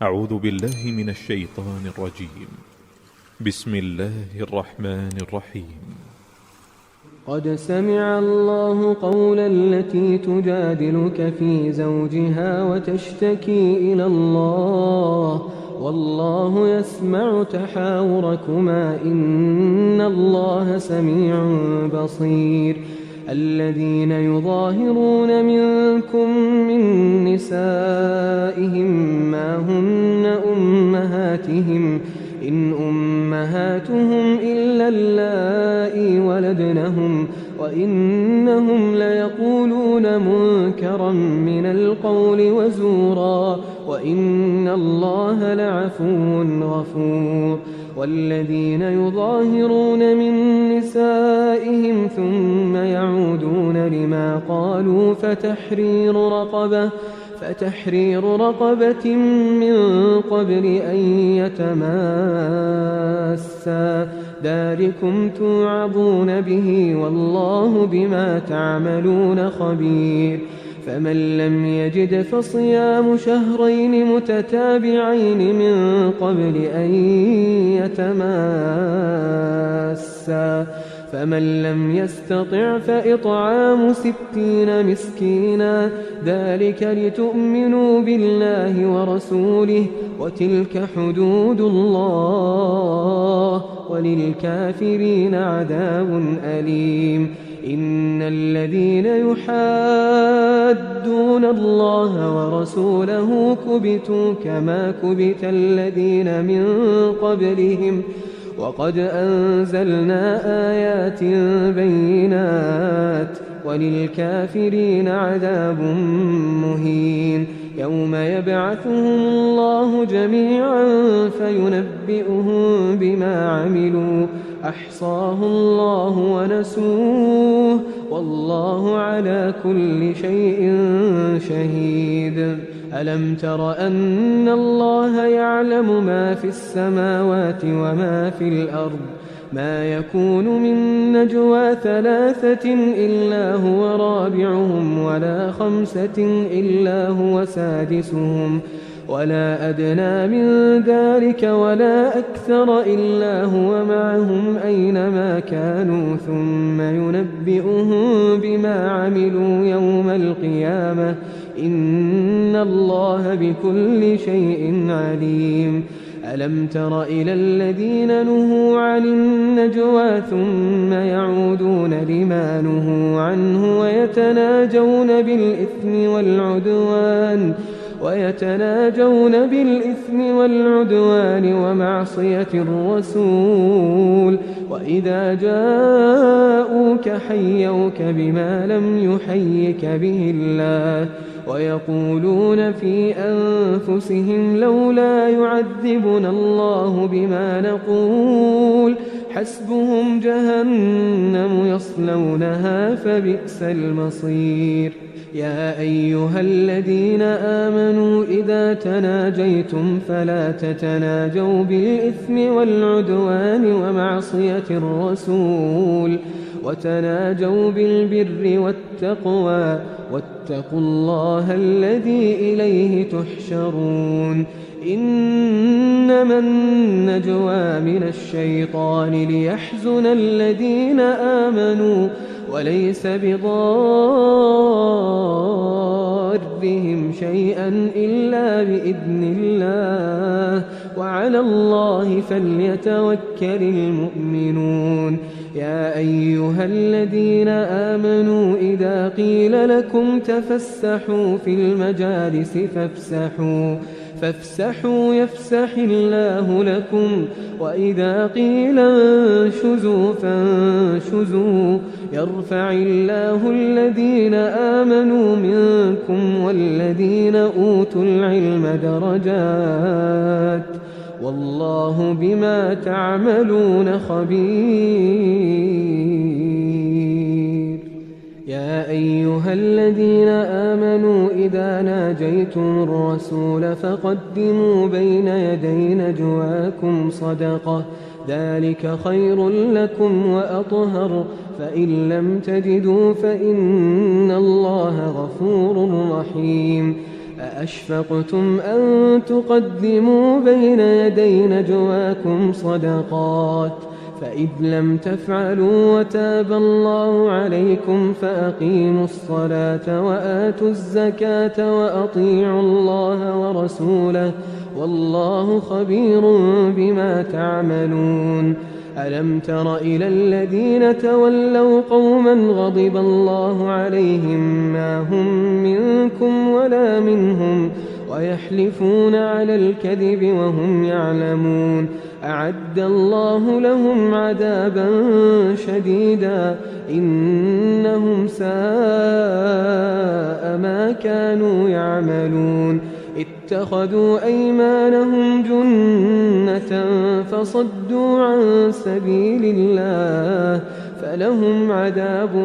أعوذ بالله من الشيطان الرجيم. بسم الله الرحمن الرحيم. قد سمع الله قول التي تجادلك في زوجها وتشتكي إلى الله والله يسمع تحاوركما إن الله سميع بصير. الذين يظاهرون منكم من نسائهم ما هن أمهاتهم إن أمهاتهم إلا اللائي ولدنهم وإنهم ليقولون منكرا من القول وزورا وإن الله لعفو غفور. والذين يظاهرون من نسائهم ثم يعودون لما قالوا فتحرير رقبة من قبل أن يتماسا ذلكم توعظون به والله بما تعملون خبير. فمن لم يجد فصيام شهرين متتابعين من قبل أن يتماسا فمن لم يستطع فإطعام 60 مسكينا ذلك لتؤمنوا بالله ورسوله وتلك حدود الله وللكافرين عذاب أليم. إن الذين يحادون الله ورسوله كبتوا كما كبت الذين من قبلهم وقد أنزلنا آيات بينات وللكافرين عذاب مهين. يوم يبعثهم الله جميعا فينبئهم بما عملوا أحصاه الله ونسوه والله على كل شيء شهيد. ألم تر أن الله يعلم ما في السماوات وما في الأرض ما يكون من نجوى 3 إلا هو رابعهم ولا 5 إلا هو سادسهم ولا أدنى من ذلك ولا أكثر إلا هو معهم أينما كانوا ثم ينبئهم بما عملوا يوم القيامة إن الله بكل شيء عليم. ألم تر إلى الذين نهوا عن النجوى ثم يعودون لما نهوا عنه ويتناجون بالإثم والعدوان ومعصية الرسول وإذا جاءوك حيوك بما لم يحيك به الله ويقولون في أنفسهم لولا يعذبنا الله بما نقول حسبهم جهنم يصلونها فبئس المصير. يا أيها الذين آمنوا إذا تناجيتم فلا تتناجوا بالإثم والعدوان ومعصية الرسول وتناجوا بالبر والتقوى واتقوا الله الذي إليه تحشرون. إنما النجوى من الشيطان ليحزن الذين آمنوا وليس بضارهم شيئا إلا بإذن الله وعلى الله فليتوكل المؤمنون. يا أيها الذين آمنوا إذا قيل لكم تفسحوا في المجالس فافسحوا يفسح الله لكم وإذا قيل انشزوا فانشزوا يرفع الله الذين آمنوا منكم والذين أوتوا العلم درجات والله بما تعملون خبير. يا أيها الذين آمنوا إذا ناجيتم الرسول فقدموا بين يدي نجواكم صدقة ذلك خير لكم وأطهر فإن لم تجدوا فإن الله غفور رحيم. أأشفقتم أن تقدموا بين يدي نجواكم صدقات فإذ لم تفعلوا وتاب الله عليكم فأقيموا الصلاة وآتوا الزكاة وأطيعوا الله ورسوله والله خبير بما تعملون. ألم تر إلى الذين تولوا قوما غضب الله عليهم ما هم منكم ولا منهم ويحلفون على الكذب وهم يعلمون أعد الله لهم عذابا شديدا إنهم ساء ما كانوا يعملون. اتخذوا أيمانهم جنة فصدوا عن سبيل الله فلهم عذاب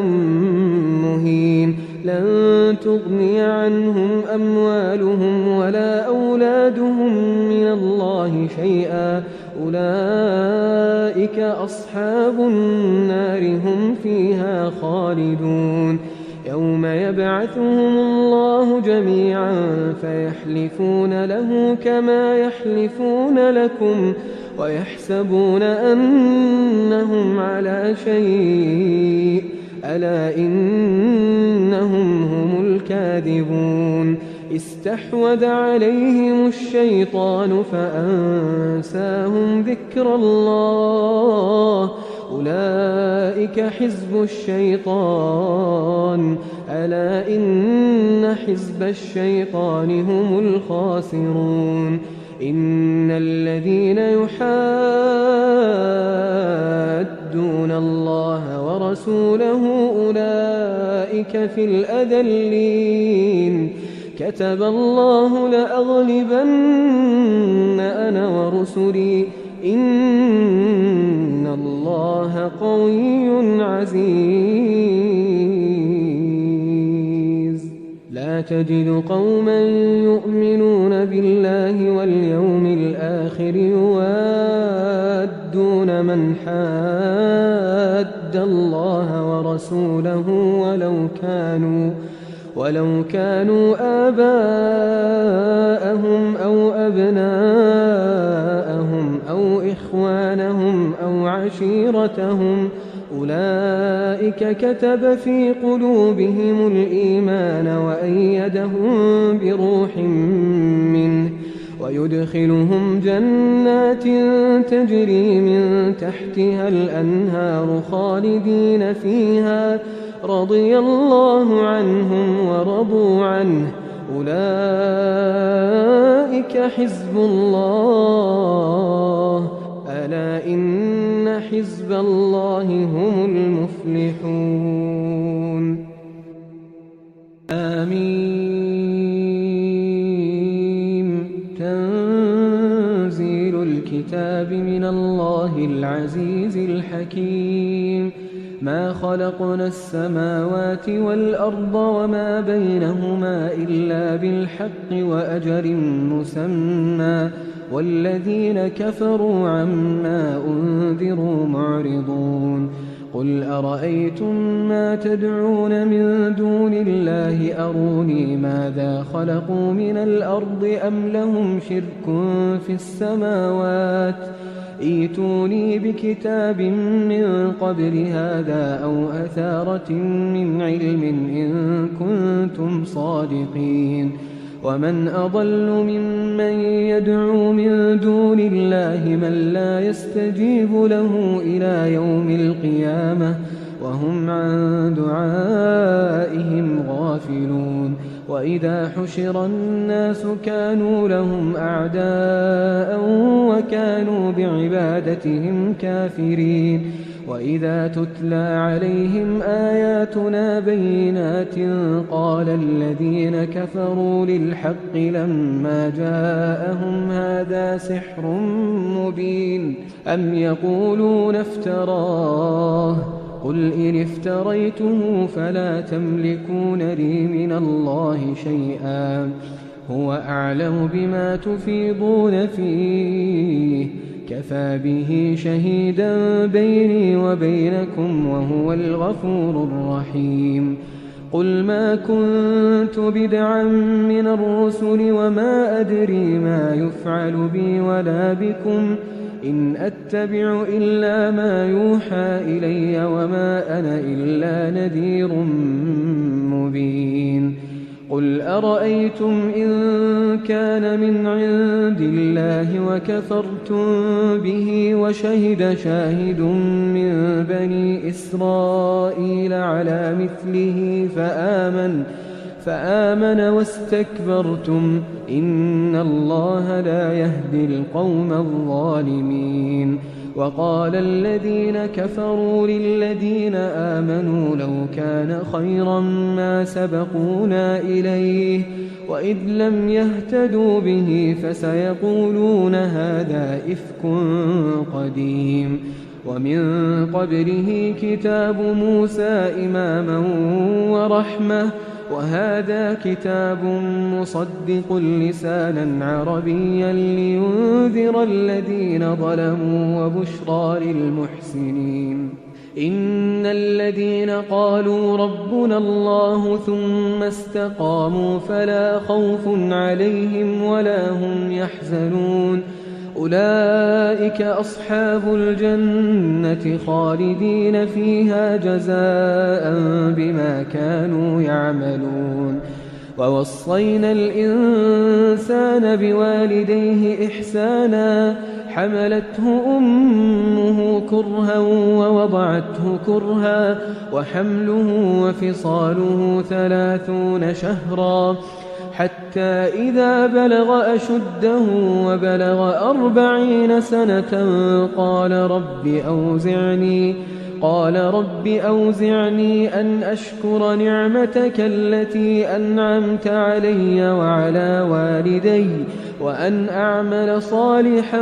مهين لن تغني عنهم أموالهم ولا أولادهم من الله شيئا أولئك أصحاب النار هم فيها خالدون. يوم يبعثهم الله جميعا فيحلفون له كما يحلفون لكم ويحسبون أنهم على شيء ألا إنهم هم الكاذبون. استحوذ عليهم الشيطان فأنساهم ذكر الله أولئك حزب الشيطان ألا إن حزب الشيطان هم الخاسرون. إن الذين يحادون الله ورسوله أولئك في الأذلين كتب الله لأغلبن أنا ورسلي إن الله قوي عزيز. لا تجد قوما يؤمنون بالله واليوم الآخر يوادون من حاد الله ورسوله ولو كانوا آباءهم أو أبناءهم أو إخوانهم أو عشيرتهم أولئك كتب في قلوبهم الإيمان وأيدهم بروح منه ويدخلهم جنات تجري من تحتها الأنهار خالدين فيها رضي الله عنهم ورضوا عنه أولئك حزب الله ألا إن حزب الله هم المفلحون. آمين. تنزيل الكتاب من الله العزيز الحكيم. ما خلقنا السماوات والأرض وما بينهما إلا بالحق وأجل مسمى والذين كفروا عما أنذروا معرضون. قل أرأيتم ما تدعون من دون الله أروني ماذا خلقوا من الأرض أم لهم شرك في السماوات ائتوني بكتاب من قبل هذا أو أثارة من علم إن كنتم صادقين. ومن أضل ممن يدعو من دون الله من لا يستجيب له إلى يوم القيامة وهم عن دعائهم غافلون. وإذا حشر الناس كانوا لهم أعداء وكانوا بعبادتهم كافرين. وإذا تتلى عليهم آياتنا بينات قال الذين كفروا للحق لما جاءهم هذا سحر مبين أم يقولون افتراه قل إن افتريته فلا تملكون لي من الله شيئا هو أعلم بما تفيضون فيه كفى به شهيدا بيني وبينكم وهو الغفور الرحيم. قل ما كنت بدعا من الرسل وما أدري ما يفعل بي ولا بكم إن أتبع إلا ما يوحى إلي وما أنا إلا نذير مبين قل أرأيتم إن كان من عند الله وكفرتم به وشهد شاهد من بني إسرائيل على مثله فآمن واستكبرتم إن الله لا يهدي القوم الظالمين وقال الذين كفروا للذين آمنوا لو كان خيرا ما سبقونا إليه وإذ لم يهتدوا به فسيقولون هذا إفك قديم ومن قبله كتاب موسى إماما ورحمة وهذا كتاب مصدق لسانا عربيا لينذر الذين ظلموا وبشرى للمحسنين إن الذين قالوا ربنا الله ثم استقاموا فلا خوف عليهم ولا هم يحزنون أولئك أصحاب الجنة خالدين فيها جزاء بما كانوا يعملون ووصينا الإنسان بوالديه إحسانا حملته أمه كرها ووضعته كرها وحمله وفصاله 30 شهرا حتى إذا بلغ أشده وبلغ 40 سنة قال رب أوزعني أن أشكر نعمتك التي أنعمت علي وعلى والدي وأن أعمل صالحا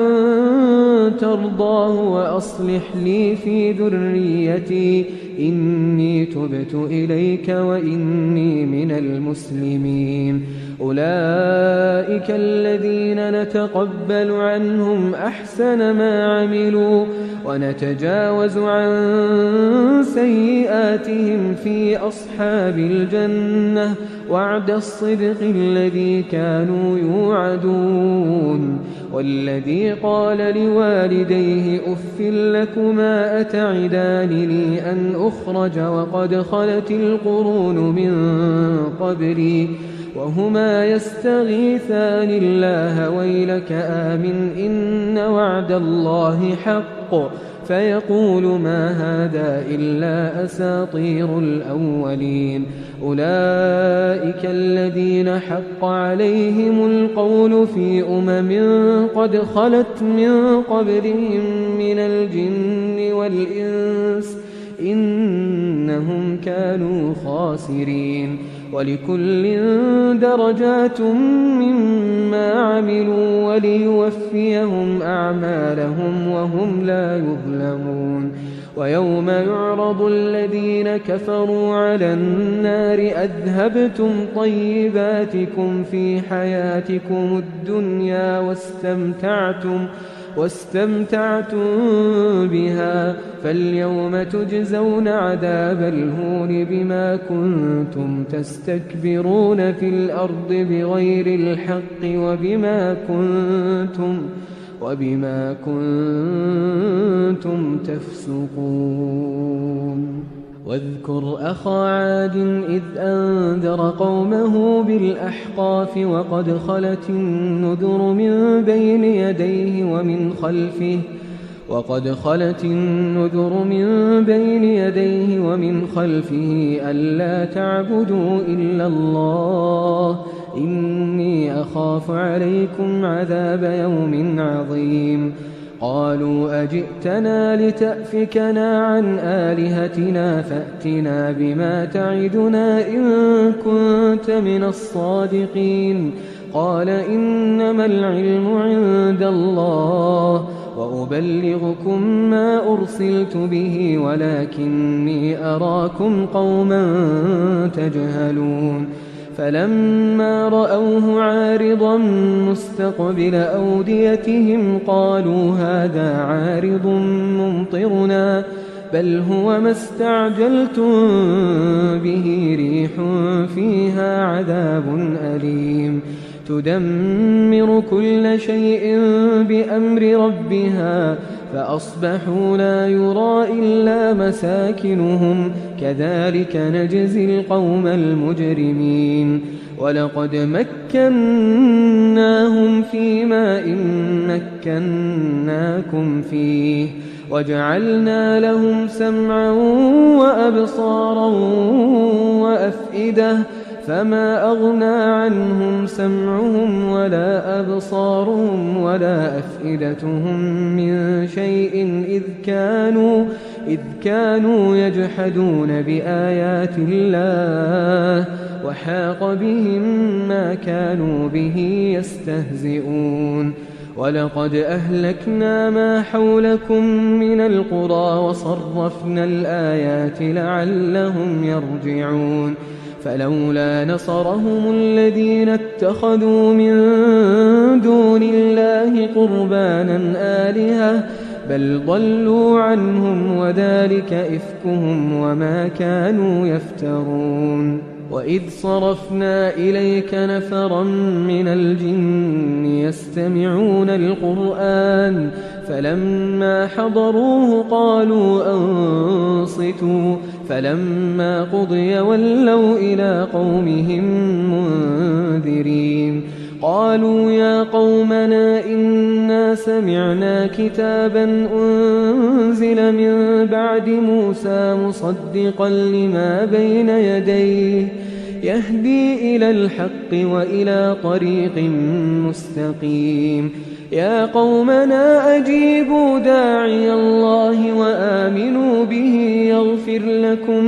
ترضاه وأصلح لي في ذريتي إني تبت إليك وإني من المسلمين أولئك الذين نتقبل عنهم أحسن ما عملوا ونتجاوز عن سيئاتهم في أصحاب الجنة وعد الصدق الذي كانوا يوعدون والذي قال لوالديه أف لكما أتعدانني أن أخرج وقد خلت القرون من قبلي وهما يستغيثان الله ويلك آمن إن وعد الله حق فيقول ما هذا إلا أساطير الأولين أولئك الذين حق عليهم القول في قد خلت من قبلهم من الجن والإنس إنهم كانوا خاسرين ولكل درجات مما عملوا وليوفيهم أعمالهم وهم لا يظلمون ويوم يعرض الذين كفروا على النار أذهبتم طيباتكم في حياتكم الدنيا واستمتعتم بها فاليوم تجزون عذاب الهون بما كنتم تستكبرون في الأرض بغير الحق وبما كنتم تفسقون واذكر أخا عاد إذ أنذر قومه بالأحقاف وقد خلت النذر من بين يديه ومن خلفه ألا تعبدوا إلا الله إني أخاف عليكم عذاب يوم عظيم قالوا أجئتنا لتأفكنا عن آلهتنا فأتنا بما تعدنا إن كنت من الصادقين قال إنما العلم عند الله وأبلغكم ما أرسلت به ولكني أراكم قوما تجهلون فلما رأوه عارضا مستقبل أوديتهم قالوا هذا عارض ممطرنا بل هو ما استعجلتم به ريح فيها عذاب أليم تدمر كل شيء بأمر ربها فأصبحوا لا يرى إلا مساكنهم كذلك نجزي القوم المجرمين ولقد مكناهم في ماء مكناكم فيه وجعلنا لهم سمعا وأبصارا وأفئدة فما أغنى عنهم سمعهم ولا أبصارهم ولا أفئدتهم من شيء إذ كانوا يجحدون بآيات الله وحاق بهم ما كانوا به يستهزئون ولقد أهلكنا ما حولكم من القرى وصرفنا الآيات لعلهم يرجعون فلولا نصرهم الذين اتخذوا من دون الله قربانا آلهة بل ضلوا عنهم وذلك إفكهم وما كانوا يفترون وإذ صرفنا إليك نفرا من الجن يستمعون القرآن فلما حضروه قالوا أنصتوا فلما قضي ولوا إلى قومهم منذرين قالوا يا قومنا إنا سمعنا كتابا أنزل من بعد موسى مصدقا لما بين يديه يهدي إلى الحق وإلى طريق مستقيم يا قومنا أجيبوا داعي الله وآمنوا به يغفر لكم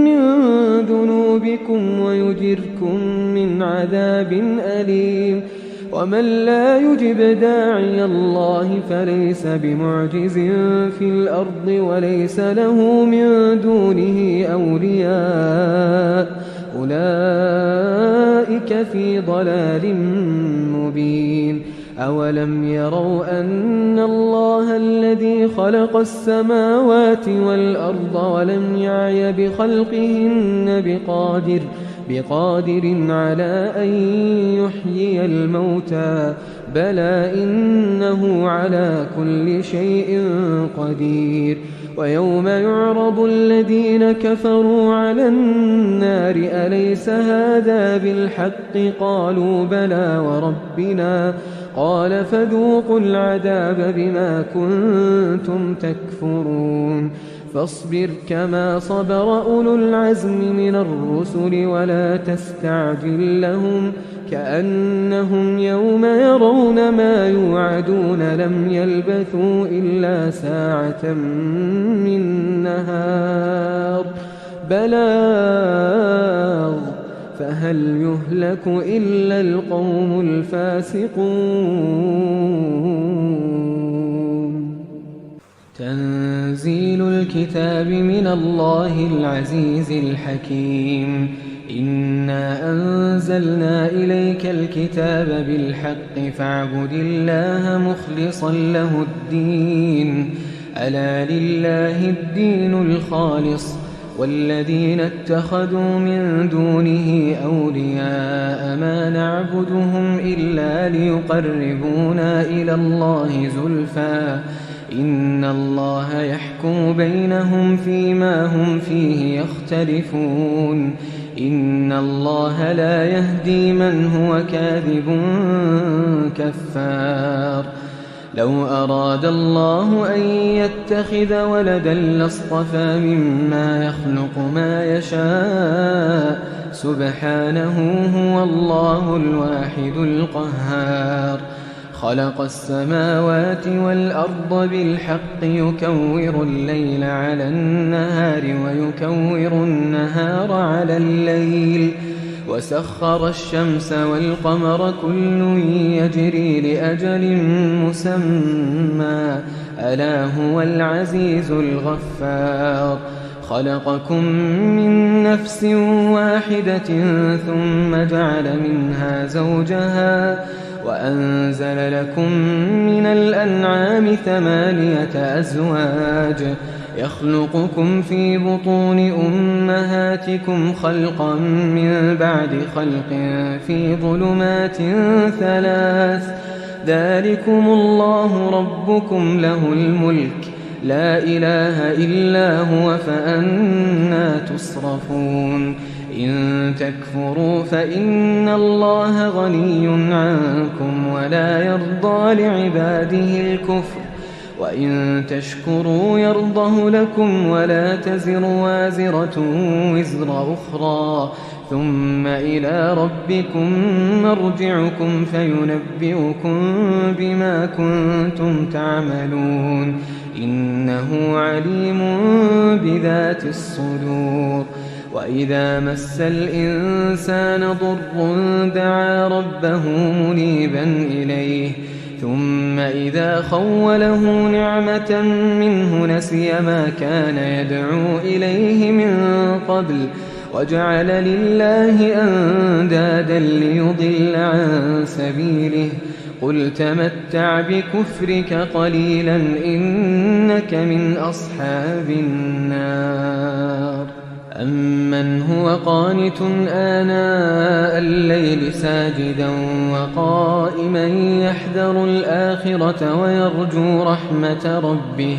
من ذنوبكم ويجركم من عذاب أليم ومن لا يجب داعي الله فليس بمعجز في الأرض وليس له من دونه أولياء أولئك في ضلال مبين أولم يروا أن الله الذي خلق السماوات والأرض ولم يعي بخلقهن بقادر على أن يحيي الموتى بلى إنه على كل شيء قدير ويوم يعرض الذين كفروا على النار أليس هذا بالحق قالوا بلى وربنا قال فذوقوا العذاب بما كنتم تكفرون فاصبر كما صبر أولو العزم من الرسل ولا تستعجل لهم كأنهم يوم يرون ما يوعدون لم يلبثوا إلا ساعة من نهار بلاغ فهل يهلك إلا القوم الفاسقون تنزيل الكتاب من الله العزيز الحكيم إنا أنزلنا إليك الكتاب بالحق فاعبد الله مخلصا له الدين ألا لله الدين الخالص والذين اتخذوا من دونه أولياء ما نعبدهم إلا ليقربونا إلى الله زلفى إن الله يحكم بينهم فيما هم فيه يختلفون إن الله لا يهدي من هو كاذب كفار لو أراد الله أن يتخذ ولدا لاصطفى مما يخلق ما يشاء سبحانه هو الله الواحد القهار خلق السماوات والأرض بالحق يكور الليل على النهار ويكور النهار على الليل وسخر الشمس والقمر كل يجري لأجل مسمى ألا هو العزيز الغفار خلقكم من نفس واحدة ثم جعل منها زوجها وأنزل لكم من الأنعام 8 أزواج يخلقكم في بطون أمهاتكم خلقا من بعد خلق في ظلمات 3 ذلكم الله ربكم له الملك لا إله إلا هو فأنى تصرفون إن تكفروا فإن الله غني عنكم ولا يرضى لعباده الكفر وإن تشكروا يرضه لكم ولا تزر وازرة وزر أخرى ثم إلى ربكم مرجعكم فينبئكم بما كنتم تعملون إنه عليم بذات الصدور وإذا مس الإنسان ضر دعا ربه منيبا إليه ثم إذا خوله نعمة منه نسي ما كان يدعو إليه من قبل وجعل لله أندادا ليضل عن سبيله قل تمتع بكفرك قليلا إنك من أصحاب النار أمن هو قانت آناء الليل ساجدا وقائما يحذر الآخرة ويرجو رحمة ربه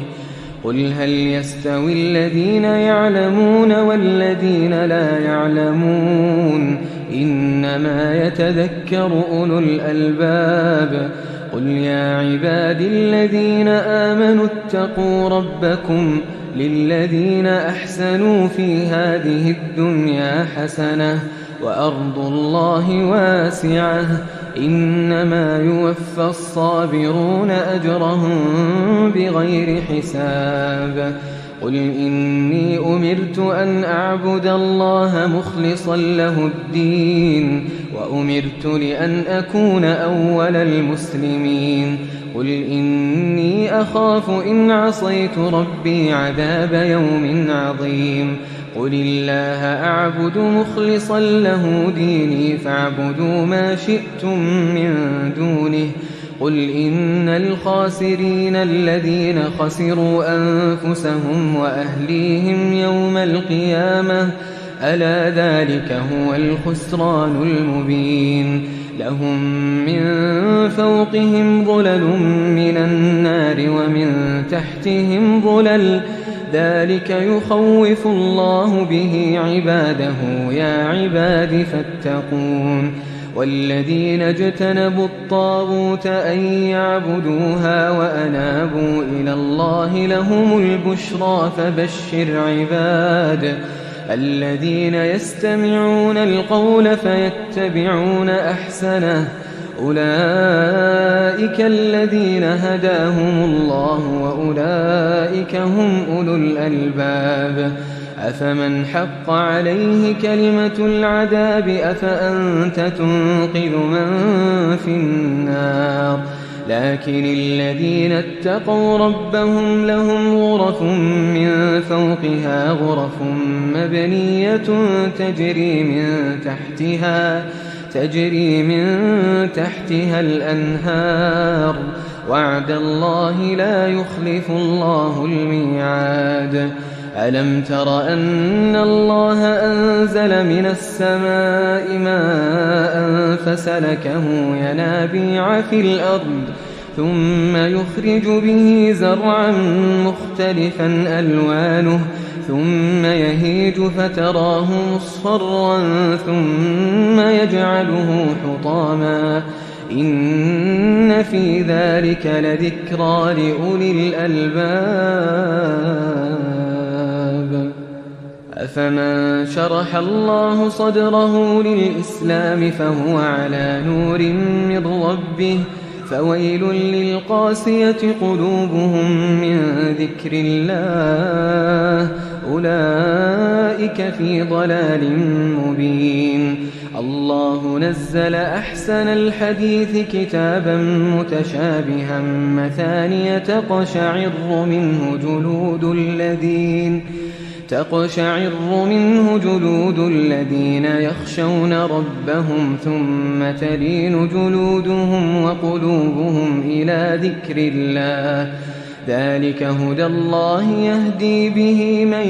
قل هل يستوي الذين يعلمون والذين لا يعلمون إنما يتذكر أولو الألباب قل يا عبادي الذين آمنوا اتقوا ربكم للذين أحسنوا في هذه الدنيا حسنة وأرض الله واسعة إنما يوفى الصابرون أجرهم بغير حساب قل إني أمرت أن أعبد الله مخلصا له الدين وأمرت لأن أكون أول المسلمين قل إني أخاف إن عصيت ربي عذاب يوم عظيم قل الله أعبد مخلصا له ديني فاعبدوا ما شئتم من دونه قل إن الخاسرين الذين خسروا أنفسهم وأهليهم يوم القيامة ألا ذلك هو الخسران المبين لهم من فوقهم ظلل من النار ومن تحتهم ظلل ذلك يخوف الله به عباده يا عباد فاتقون والذين اجتنبوا الطاغوت أن يعبدوها وأنابوا إلى الله لهم البشرى فبشر عباد الذين يستمعون القول فيتبعون أحسنه أولئك الذين هداهم الله وأولئك هم أولو الألباب أفمن حق عليه كلمة العذاب أفأنت تنقذ من في النار لكن الذين اتقوا ربهم لهم غرف من فوقها غرف مبنية تجري من تحتها الأنهار وعد الله لا يخلف الله الميعاد ألم تر أن الله أنزل من السماء ماء فسلكه ينابيع في الأرض ثم يخرج به زرعا مختلفا ألوانه ثم يهيج فتراه مصفرا ثم يجعله حطاما إن في ذلك لذكرى لأولي الألباب أفمن شرح الله صدره للإسلام فهو على نور من ربه فويل للقاسية قلوبهم من ذكر الله أولئك في ضلال مبين الله نزل أحسن الحديث كتابا متشابها مثانية تقشعر منه جلود الذين يخشون ربهم ثم تلين جلودهم وقلوبهم إلى ذكر الله ذلك هدى الله يهدي به من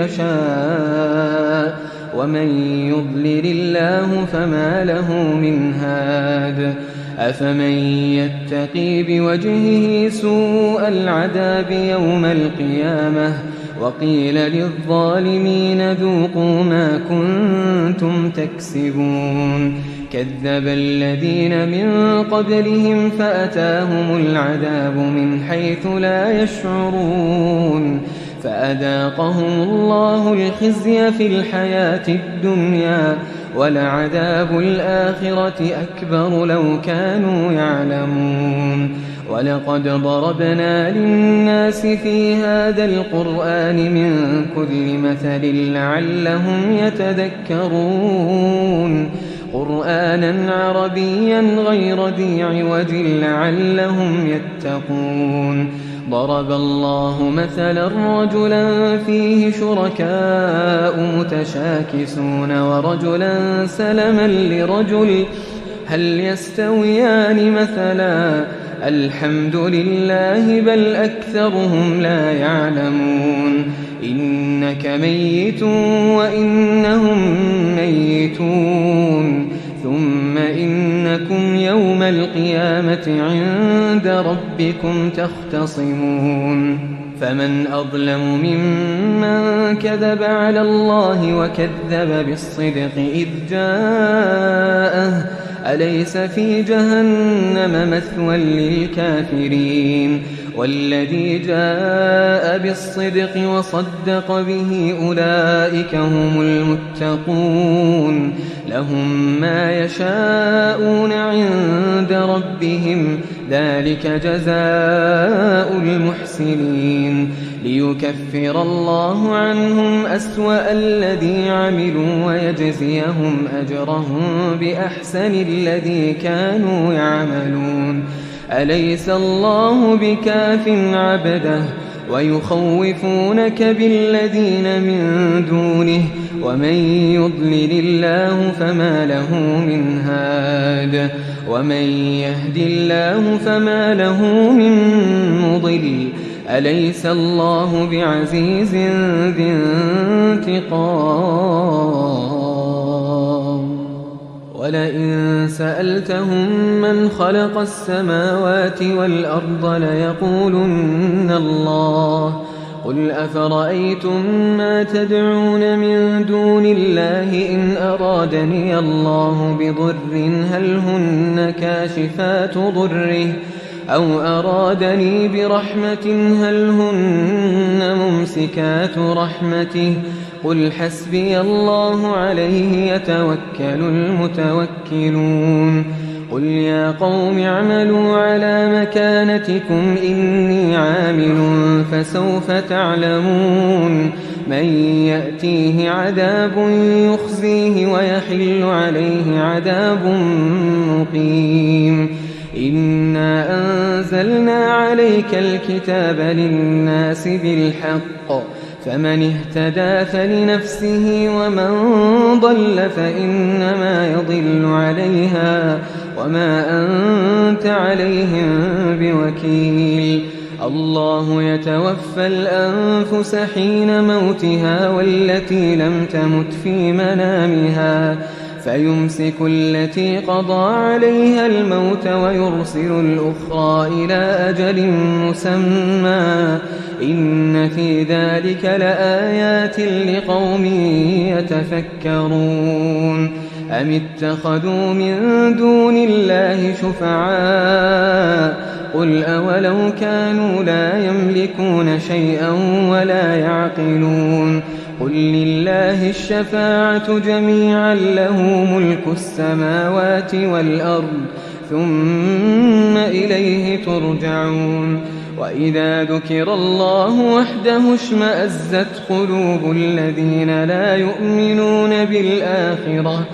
يشاء ومن يضلل الله فما له من هاد أفمن يتقي بوجهه سوء العذاب يوم القيامة وقيل للظالمين ذوقوا ما كنتم تكسبون كذب الذين من قبلهم فأتاهم العذاب من حيث لا يشعرون فأذاقهم الله الخزي في الحياة الدنيا ولعذاب الآخرة أكبر لو كانوا يعلمون ولقد ضربنا للناس في هذا القرآن من كل مثل لعلهم يتذكرون قرآنا عربيا غير ذي عوج لعلهم يتقون ضرب الله مثلا رجلا فيه شركاء متشاكسون ورجلا سلما لرجل هل يستويان مثلا الحمد لله بل أكثرهم لا يعلمون إنك ميت وإنهم ميتون ثم إنكم يوم القيامة عند ربكم تختصمون فمن أظلم ممن كذب على الله وكذب بالصدق إذ جاءه أليس في جهنم مثوى للكافرين والذي جاء بالصدق وصدق به أولئك هم المتقون لهم ما يشاءون عند ربهم ذلك جزاء المحسنين ليكفر الله عنهم أسوأ الذي عملوا ويجزيهم أجرهم بأحسن الذي كانوا يعملون أليس الله بكاف عبده ويخوفونك بالذين من دونه ومن يضلل الله فما له من هاد ومن يهد الله فما له من مضل أليس الله بعزيز ذي انتقام ولئن سألتهم من خلق السماوات والأرض ليقولن الله قل أفرأيتم ما تدعون من دون الله إن أرادني الله بضر هل هن كاشفات ضره أو أرادني برحمة هل هن ممسكات رحمته قل حسبي الله عليه يتوكل المتوكلون قل يا قوم اعملوا على مكانتكم إني عامل فسوف تعلمون من يأتيه عذاب يخزيه ويحل عليه عذاب مقيم إنا أنزلنا عليك الكتاب للناس بالحق فمن اهتدى فلنفسه ومن ضل فإنما يضل عليها وما أنت عليهم بوكيل الله يتوفى الأنفس حين موتها والتي لم تمت في منامها فيمسك التي قضى عليها الموت ويرسل الأخرى إلى أجل مسمى إن في ذلك لآيات لقوم يتفكرون أم اتخذوا من دون الله شفعاء قل أولو كانوا لا يملكون شيئا ولا يعقلون قل لله الشفاعة جميعا له ملك السماوات والأرض ثم إليه ترجعون وإذا ذكر الله وحده اشمأزت قلوب الذين لا يؤمنون بالآخرة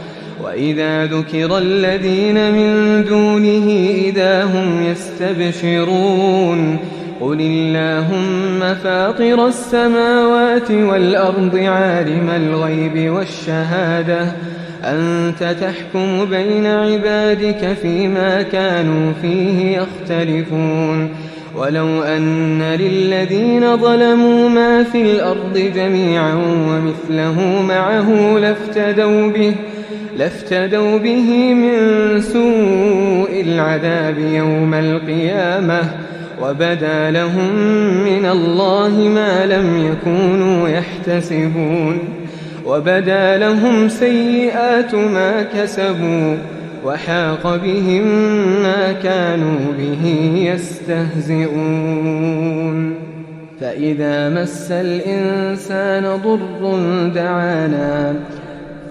وإذا ذكر الذين من دونه إذا هم يستبشرون قل اللهم فاطر السماوات والأرض عالم الغيب والشهادة أنت تحكم بين عبادك فيما كانوا فيه يختلفون ولو أن للذين ظلموا ما في الأرض جميعا ومثله معه لافتدوا به من سوء العذاب يوم القيامة وبدا لهم من الله ما لم يكونوا يحتسبون وبدا لهم سيئات ما كسبوا وحاق بهم ما كانوا به يستهزئون فإذا مس الإنسان ضر دعانا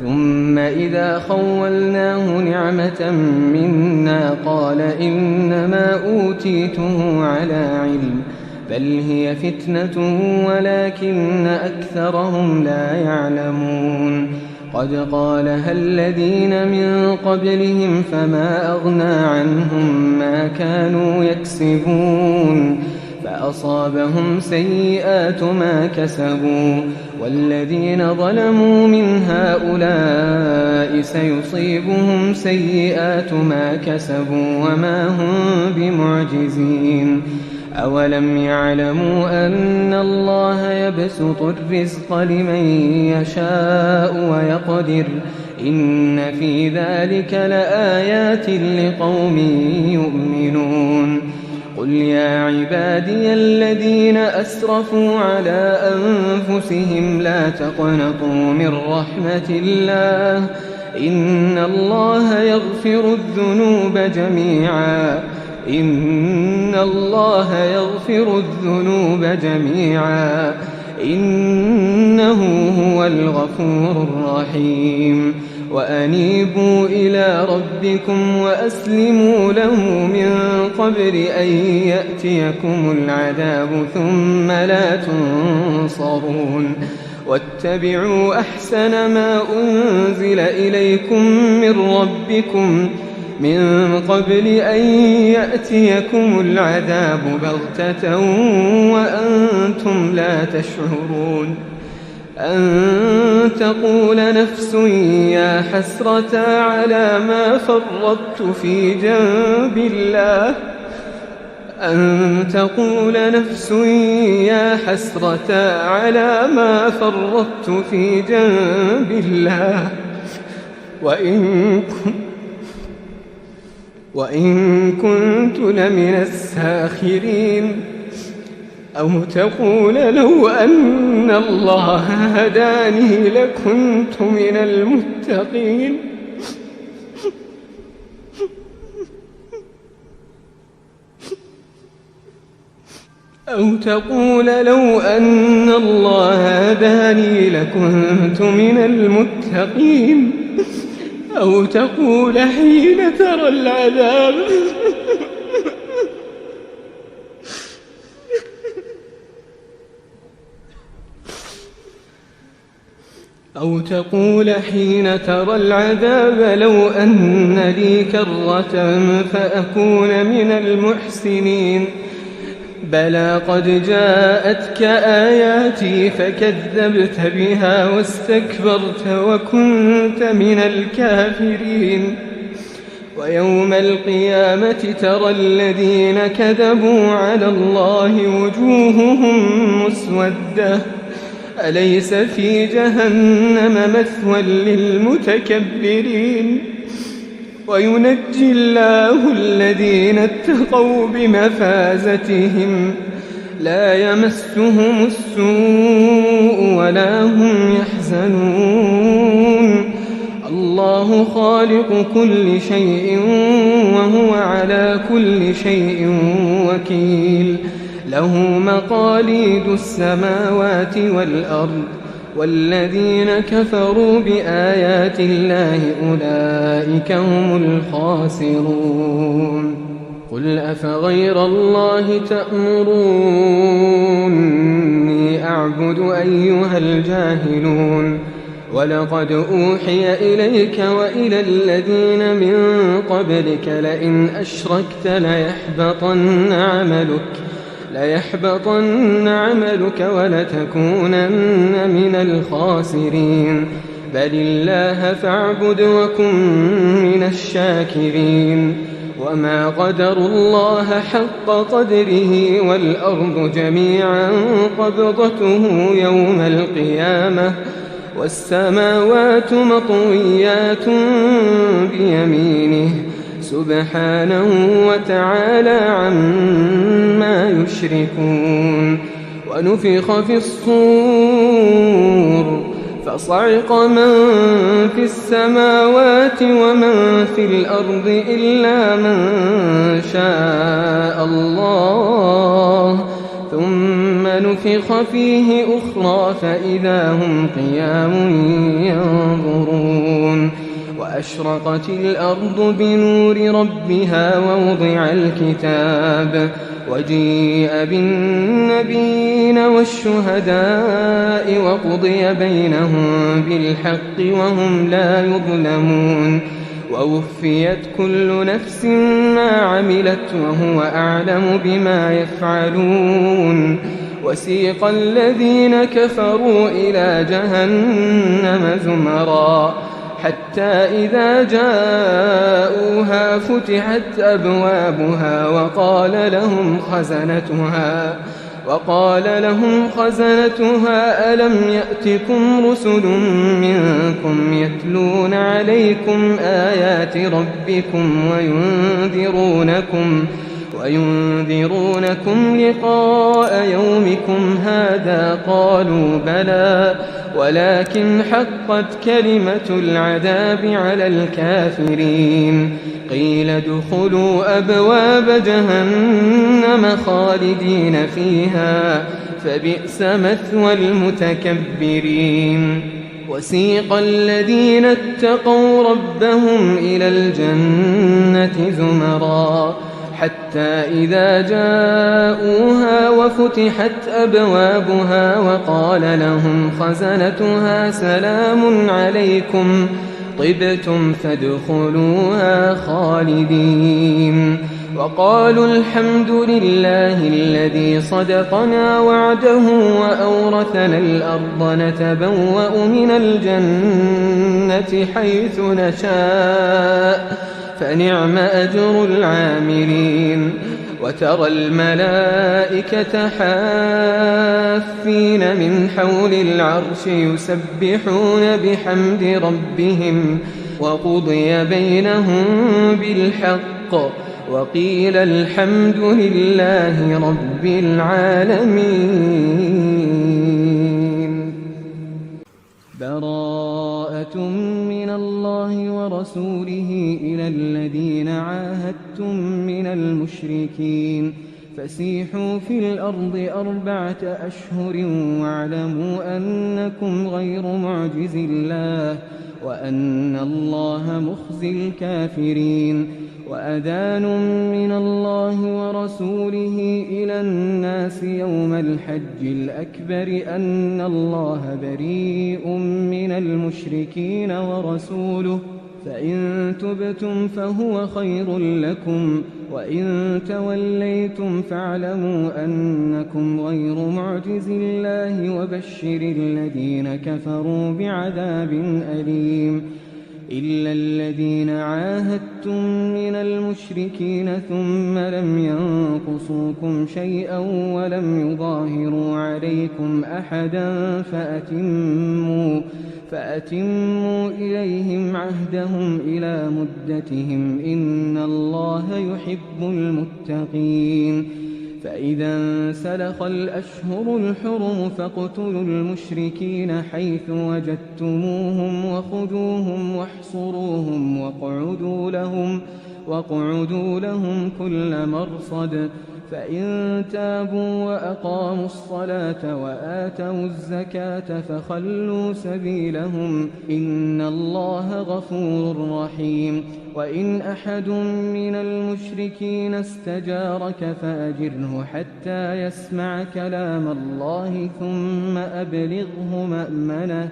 ثم إذا خولناه نعمة منا قال إنما أوتيته على علم بل هي فتنة ولكن أكثرهم لا يعلمون قد قالها الذين من قبلهم فما أغنى عنهم ما كانوا يكسبون فأصابهم سيئات ما كسبوا والذين ظلموا من هؤلاء سيصيبهم سيئات ما كسبوا وما هم بمعجزين أولم يعلموا أن الله يبسط الرزق لمن يشاء ويقدر إن في ذلك لآيات لقوم يؤمنون قل يا عبادي الذين أسرفوا على أنفسهم لا تقنطوا من رحمة الله إن الله يغفر الذنوب جميعا إنه هو الغفور الرحيم وأنيبوا إلى ربكم وأسلموا له من قبل أن يأتيكم العذاب ثم لا تنصرون واتبعوا أحسن ما أنزل إليكم من ربكم من قبل أن يأتيكم العذاب بغتة وأنتم لا تشعرون أن تقول نفس يا حسرة على ما فرطت في جنب الله أن تقول نفس يا حسرة على ما فرطت في جنب الله وإن كنت لمن الساخرين أو تقول لو أن الله هداني لكنت من المتقين أو تقول لو أن الله هداني لكنت من المتقين أو تقول حين ترى العذاب أو تقول حين ترى العذاب لو أن لي كرة فأكون من المحسنين بلى قد جاءتك آياتي فكذبت بها واستكبرت وكنت من الكافرين ويوم القيامة ترى الذين كذبوا على الله وجوههم مسودة أليس في جهنم مثوى للمتكبرين وينجي الله الذين اتقوا بمفازتهم لا يمسهم السوء ولا هم يحزنون الله خالق كل شيء وهو على كل شيء وكيل له مقاليد السماوات والأرض والذين كفروا بآيات الله أولئك هم الخاسرون قل أفغير الله تأمروني أعبد أيها الجاهلون ولقد أوحي إليك وإلى الذين من قبلك لئن أشركت ليحبطن عملك ولتكونن من الخاسرين بل الله فاعبد وكن من الشاكرين وما قدروا الله حق قدره والأرض جميعا قبضته يوم القيامة والسماوات مطويات بيمينه سبحانه وتعالى عما يشركون ونفخ في الصور فصعق من في السماوات ومن في الأرض إلا من شاء الله ثم نفخ فيه أخرى فإذا هم قيام ينظرون وأشرقت الأرض بنور ربها ووضع الكتاب وجيء بالنبيين والشهداء وقضي بينهم بالحق وهم لا يظلمون ووفيت كل نفس ما عملت وهو أعلم بما يفعلون وسيق الذين كفروا إلى جهنم زمرا حتى إذا جاءوها فتحت أبوابها وقال لهم خزنتها ألم يأتكم رسل منكم يتلون عليكم آيات ربكم وينذرونكم لقاء يومكم هذا قالوا بلى ولكن حقت كلمة العذاب على الكافرين قيل ادخلوا أبواب جهنم خالدين فيها فبئس مثوى المتكبرين وسيق الذين اتقوا ربهم إلى الجنة زمرا حتى إذا جاءوها وفتحت أبوابها وقال لهم خزنتها سلام عليكم طبتم فادخلوها خالدين وقالوا الحمد لله الذي صدقنا وعده وأورثنا الأرض نتبوأ من الجنة حيث نشاء فنعم أجر العاملين وترى الملائكة حافين من حول العرش يسبحون بحمد ربهم وقضي بينهم بالحق وقيل الحمد لله رب العالمين براءة من الله ورسوله إلى الذين عاهدتم من المشركين فسيحوا في الأرض 4 أشهر واعلموا أنكم غير معجز الله وأن الله مخزي الكافرين وأذان من الله ورسوله إلى الناس يوم الحج الأكبر أن الله بريء من المشركين ورسوله فإن تبتم فهو خير لكم وإن توليتم فاعلموا أنكم غير معجز الله وبشر الذين كفروا بعذاب أليم إلا الذين عاهدتم من المشركين ثم لم ينقصوكم شيئا ولم يظاهروا عليكم أحدا فأتموا إليهم عهدهم إلى مدتهم إن الله يحب المتقين فإذا انسلخ الأشهر الحرم فاقتلوا المشركين حيث وجدتموهم وخذوهم واحصروهم واقعدوا لهم كل مرصد فإن تابوا وأقاموا الصلاة وآتوا الزكاة فخلوا سبيلهم إن الله غفور رحيم وإن أحد من المشركين استجارك فأجره حتى يسمع كلام الله ثم أبلغه مأمنه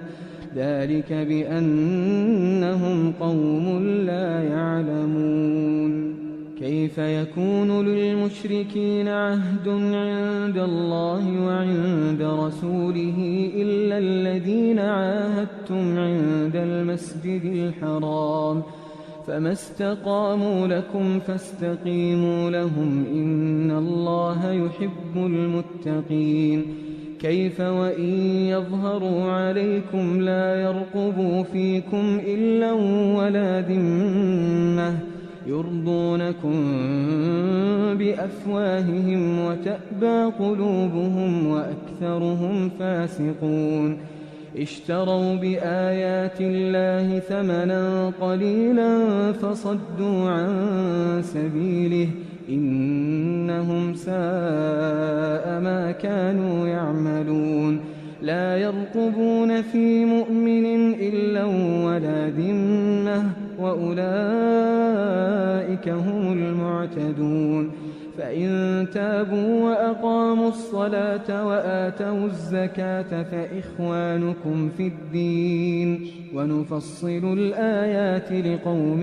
ذلك بأنهم قوم لا يعلمون كيف كيف يكون للمشركين عهد عند الله وعند رسوله إلا الذين عاهدتم عند المسجد الحرام فما استقاموا لكم فاستقيموا لهم إن الله يحب المتقين كيف وإن يظهروا عليكم لا يرقبوا فيكم إلا ولا ذمة يرضونكم بأفواههم وتأبى قلوبهم وأكثرهم فاسقون اشتروا بآيات الله ثمنا قليلا فصدوا عن سبيله إنهم ساء ما كانوا يعملون لا يرقبون في مؤمن إلا ولا ذمة وأولئك هم المعتدون فإن تابوا وأقاموا الصلاة وآتوا الزكاة فإخوانكم في الدين ونفصل الآيات لقوم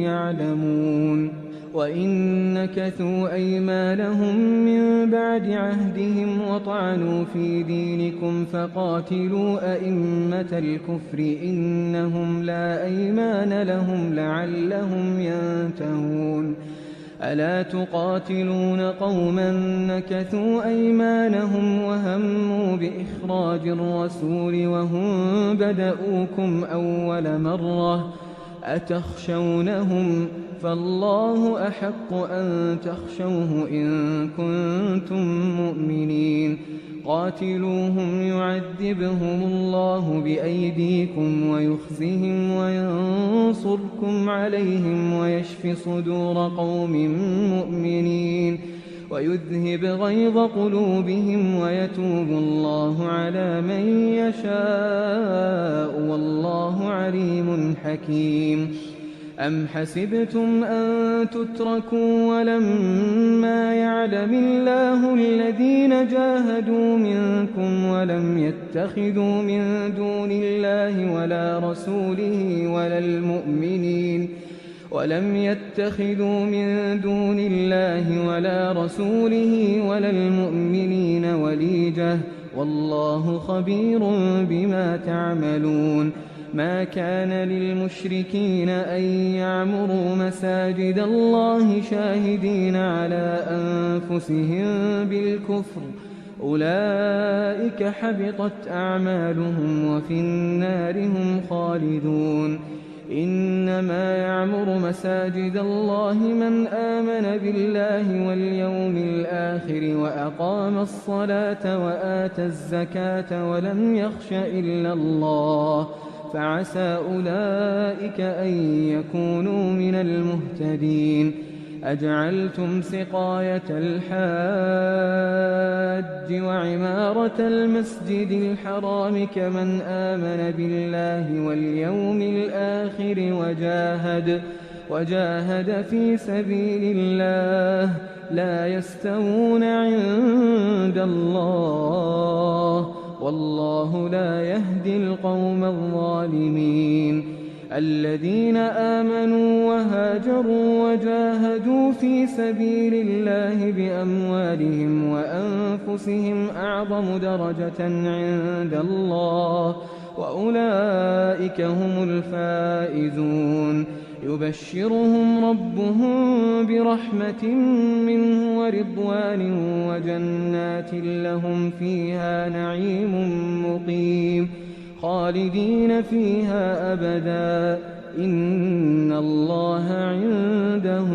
يعلمون وإن نكثوا أيمانهم من بعد عهدهم وطعنوا في دينكم فقاتلوا أئمة الكفر إنهم لا أيمان لهم لعلهم ينتهون ألا تقاتلون قوما نكثوا أيمانهم وهموا بإخراج الرسول وهم بدؤوكم أول مرة أتخشونهم فالله أحق أن تخشوه إن كنتم مؤمنين قاتلوهم يعذبهم الله بأيديكم ويخزهم وينصركم عليهم ويشف صدور قوم مؤمنين ويذهب غيظ قلوبهم ويتوب الله على من يشاء والله عليم حكيم أم حسبتم أن تتركوا ولما يعلم الله الذين جاهدوا منكم ولم يتخذوا من دون الله ولا رسوله ولا المؤمنين وليجة والله خبير بما تعملون ما كان للمشركين أن يعمروا مساجد الله شاهدين على أنفسهم بالكفر أولئك حبطت أعمالهم وفي النار هم خالدون إنما يعمر مساجد الله من آمن بالله واليوم الآخر وأقام الصلاة وآتى الزكاة ولم يخش إلا الله فعسى أولئك أن يكونوا من المهتدين أجعلتم سقاية الحاج وعمارة المسجد الحرام كمن آمن بالله واليوم الآخر وجاهد في سبيل الله لا يستوون عند الله والله لا يهدي القوم الظالمين الذين آمنوا وهاجروا وجاهدوا في سبيل الله بأموالهم وأنفسهم أعظم درجة عند الله وأولئك هم الفائزون يبشرهم ربهم برحمة منه ورضوان وجنات لهم فيها نعيم مقيم خالدين فيها أبدا إن الله عنده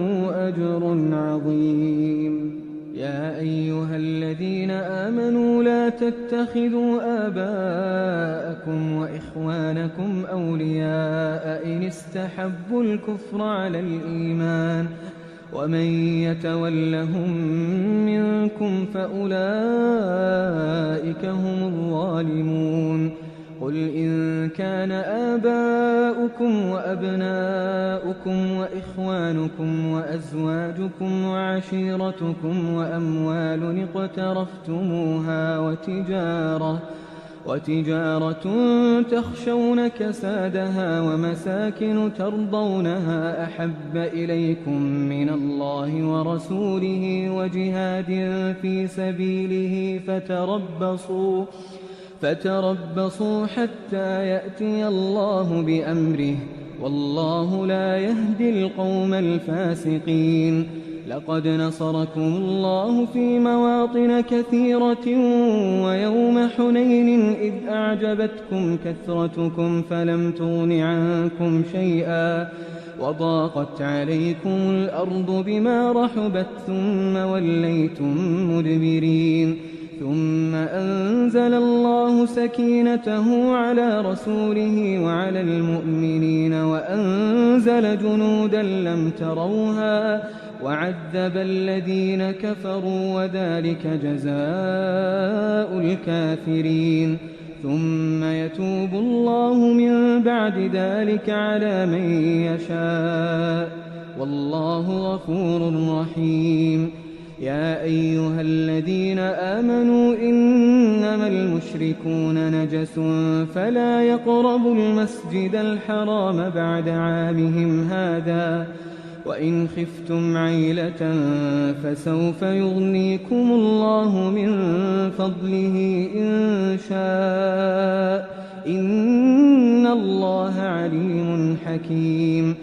أجر عظيم يا أيها الذين آمنوا لا تتخذوا آباءكم وإخوانكم أولياء إن استحبوا الكفر على الإيمان ومن يتولهم منكم فأولئك هم الظالمون قل إن كان آباؤكم وأبناؤكم وإخوانكم وأزواجكم وعشيرتكم وأموال اقترفتموها وتجارة تخشون كسادها ومساكن ترضونها أحب إليكم من الله ورسوله وجهاد في سبيله فتربصوا حتى يأتي الله بأمره والله لا يهدي القوم الفاسقين. لقد نصركم الله في مواطن كثيرة ويوم حنين إذ أعجبتكم كثرتكم فلم تغن عنكم شيئا وضاقت عليكم الأرض بما رحبت ثم وليتم مدبرين. ثم أنزل الله سكينته على رسوله وعلى المؤمنين وأنزل جنودا لم تروها وعذب الذين كفروا وذلك جزاء الكافرين. ثم يتوب الله من بعد ذلك على من يشاء والله غفور رحيم. يا أيها الذين آمنوا إنما المشركون نجس فلا يقربوا المسجد الحرام بعد عامهم هذا وإن خفتم عيلة فسوف يغنيكم الله من فضله إن شاء إن الله عليم حكيم.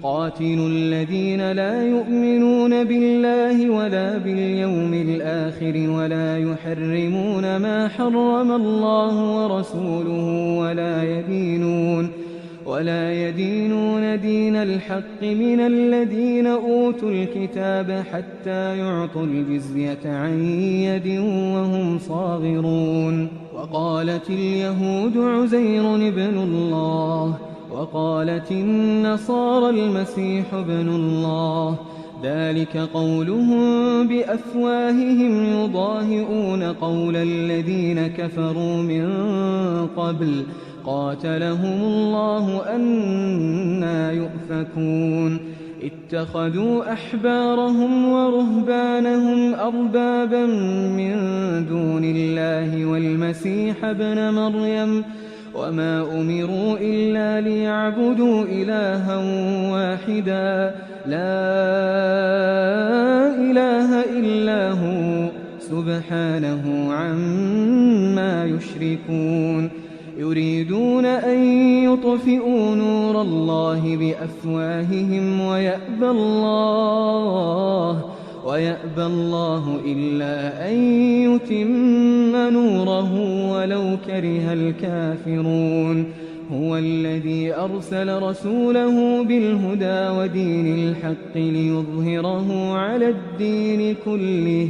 قاتلوا الذين لا يؤمنون بالله ولا باليوم الآخر ولا يحرمون ما حرم الله ورسوله ولا يدينون دين الحق من الذين أوتوا الكتاب حتى يعطوا الجزية عن يد وهم صاغرون. وقالت اليهود عزير ابن الله وقالت النصارى المسيح ابن الله ذلك قولهم بأفواههم يضاهئون قول الذين كفروا من قبل قاتلهم الله أنى يؤفكون. اتخذوا أحبارهم ورهبانهم أربابا من دون الله والمسيح ابن مريم وما أمروا إلا ليعبدوا إلها واحدا لا إله إلا هو سبحانه عما يشركون. يريدون أن يطفئوا نور الله بأفواههم ويأبى الله إلا أن يتم نوره ولو كره الكافرون. هو الذي أرسل رسوله بالهدى ودين الحق ليظهره على الدين كله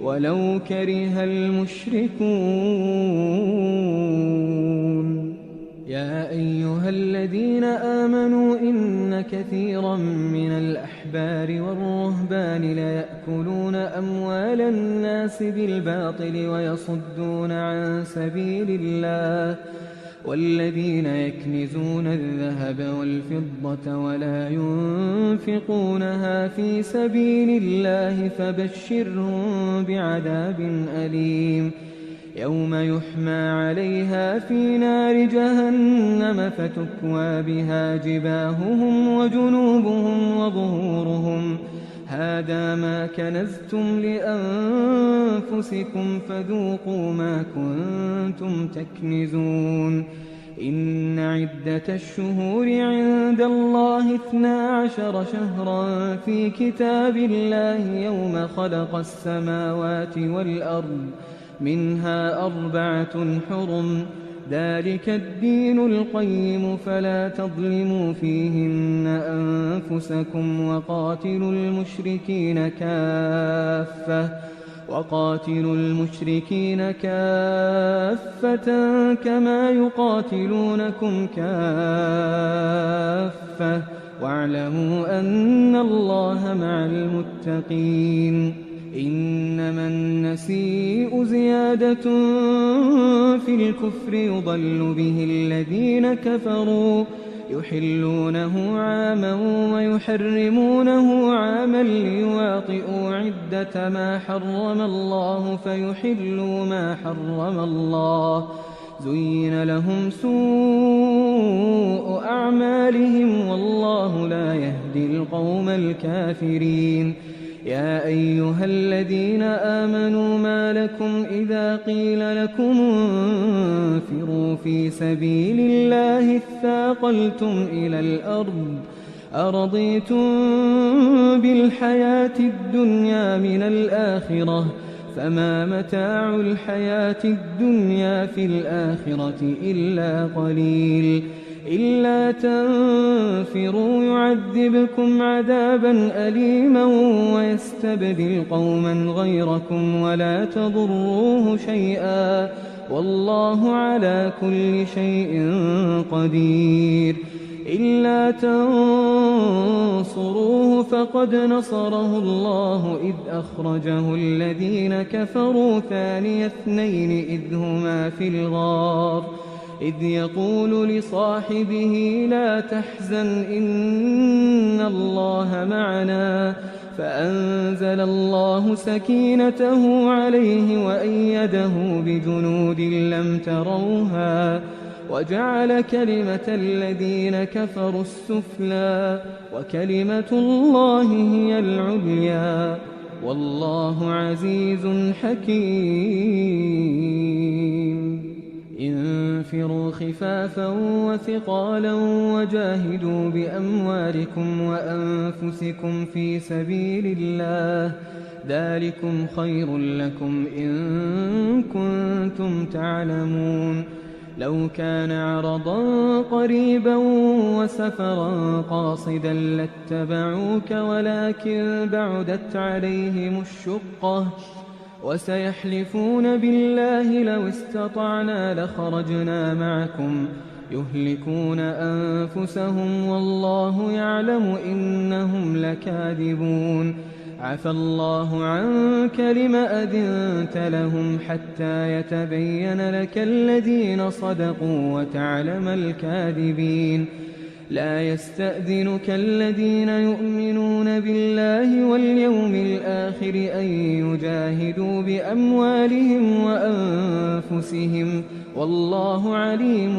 ولو كره المشركون. يا أيها الذين آمنوا إن كثيرا من الأحبار والرهبان ليأكلون أموال الناس بالباطل ويصدون عن سبيل الله والذين يكنزون الذهب والفضة ولا ينفقونها في سبيل الله فبشرهم بعذاب أليم. يوم يحمى عليها في نار جهنم فتكوى بها جباههم وجنوبهم وظهورهم هذا ما كنزتم لأنفسكم فذوقوا ما كنتم تكنزون. إن عدة الشهور عند الله 12 شهرا في كتاب الله يوم خلق السماوات والأرض منها 4 حرم ذلك الدين القيم فلا تظلموا فيهن أنفسكم وقاتلوا المشركين كافة كما يقاتلونكم كافة واعلموا أن الله مع المتقين. إنما النسيء زيادة في الكفر يضل به الذين كفروا يحلونه عاما ويحرمونه عاما ليواطئوا عدة ما حرم الله فيحلوا ما حرم الله زين لهم سوء أعمالهم والله لا يهدي القوم الكافرين. يا أيها الذين آمنوا ما لكم إذا قيل لكم انفروا في سبيل الله اثاقلتم إلى الأرض أرضيتم بالحياة الدنيا من الآخرة فما متاع الحياة الدنيا في الآخرة إلا قليل. إلا تنفروا يعذبكم عذابا أليما ويستبدل قوما غيركم ولا تضروه شيئا والله على كل شيء قدير. إلا تنصروه فقد نصره الله إذ أخرجه الذين كفروا ثاني اثنين إذ هما في الغار إذ يقول لصاحبه لا تحزن إن الله معنا فأنزل الله سكينته عليه وأيده بجنود لم تروها وجعل كلمة الذين كفروا السفلى وكلمة الله هي العليا والله عزيز حكيم. انفروا خفافا وثقالا وجاهدوا بأموالكم وأنفسكم في سبيل الله ذلكم خير لكم إن كنتم تعلمون. لو كان عرضا قريبا وسفرا قاصدا لاتبعوك ولكن بعدت عليهم الشقة وسيحلفون بالله لو استطعنا لخرجنا معكم يهلكون أنفسهم والله يعلم إنهم لكاذبون. عفى الله عنك لم أذنت لهم حتى يتبين لك الذين صدقوا وتعلم الكاذبين. لا يستأذنك الذين يؤمنون بالله واليوم الآخر أن يجاهدوا بأموالهم وأنفسهم والله عليم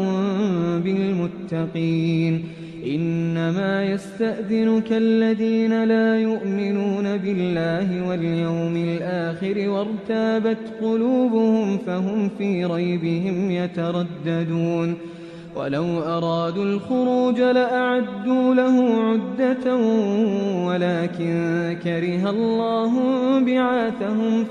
بالمتقين. إنما يستأذنك الذين لا يؤمنون بالله واليوم الآخر وارتابت قلوبهم فهم في ريبهم يترددون. ولو أرادوا الخروج لأعدوا له عدة ولكن كره الله بعاثهم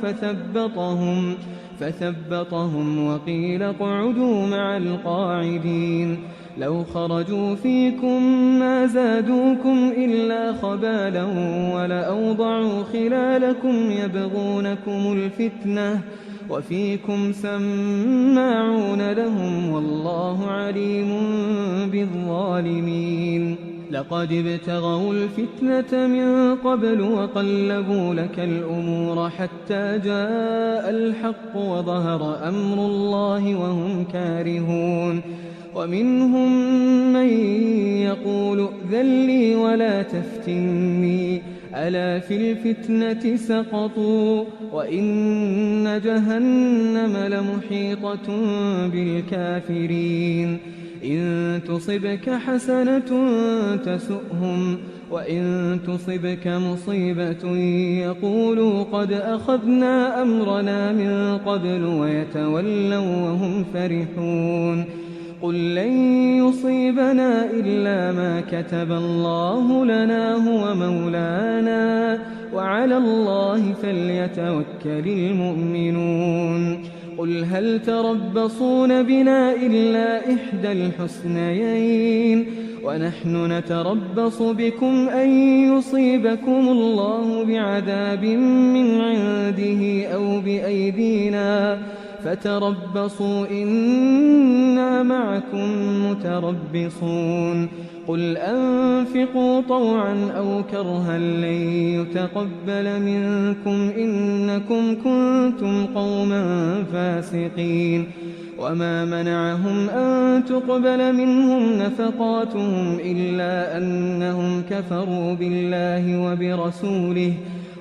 فثبطهم وقيل اقعدوا مع القاعدين. لو خرجوا فيكم ما زادوكم إلا خبالا ولأوضعوا خلالكم يبغونكم الفتنة وفيكم سماعون لهم والله عليم بالظالمين. لقد ابتغوا الفتنة من قبل وقلبوا لك الأمور حتى جاء الحق وظهر أمر الله وهم كارهون. ومنهم من يقول ائذن لي ولا تفتني ألا في الفتنة سقطوا وإن جهنم لمحيطة بالكافرين. إن تصبك حسنة تسؤهم وإن تصبك مصيبة يقولوا قد أخذنا أمرنا من قبل ويتولوا وهم فرحون. قل لن يصيبنا إلا ما كتب الله لنا هو مولانا وعلى الله فليتوكل المؤمنون. قل هل تربصون بنا إلا إحدى الحسنيين ونحن نتربص بكم أن يصيبكم الله بعذاب من عنده أو بأيدينا فتربصوا إنا معكم متربصون. قل أنفقوا طوعا أو كرها لن يتقبل منكم إنكم كنتم قوما فاسقين. وما منعهم أن تقبل منهم نفقاتهم إلا أنهم كفروا بالله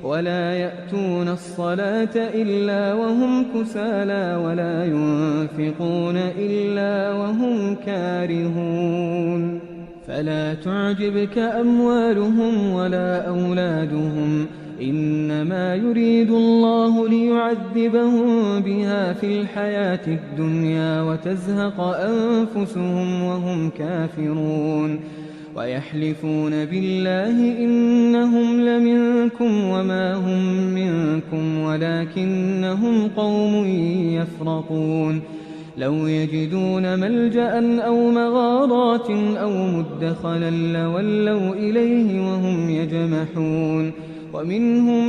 ولا يأتون الصلاة إلا وهم كسالى ولا ينفقون إلا وهم كارهون فلا تعجبك أموالهم ولا أولادهم إنما يريد الله ليعذبهم بها في الحياة الدنيا وتزهق أنفسهم وهم كافرون ويحلفون بالله إنهم لمنكم وما هم منكم ولكنهم قوم يفرقون لو يجدون ملجأ أو مغارات أو مدخلا لولوا إليه وهم يجمحون ومنهم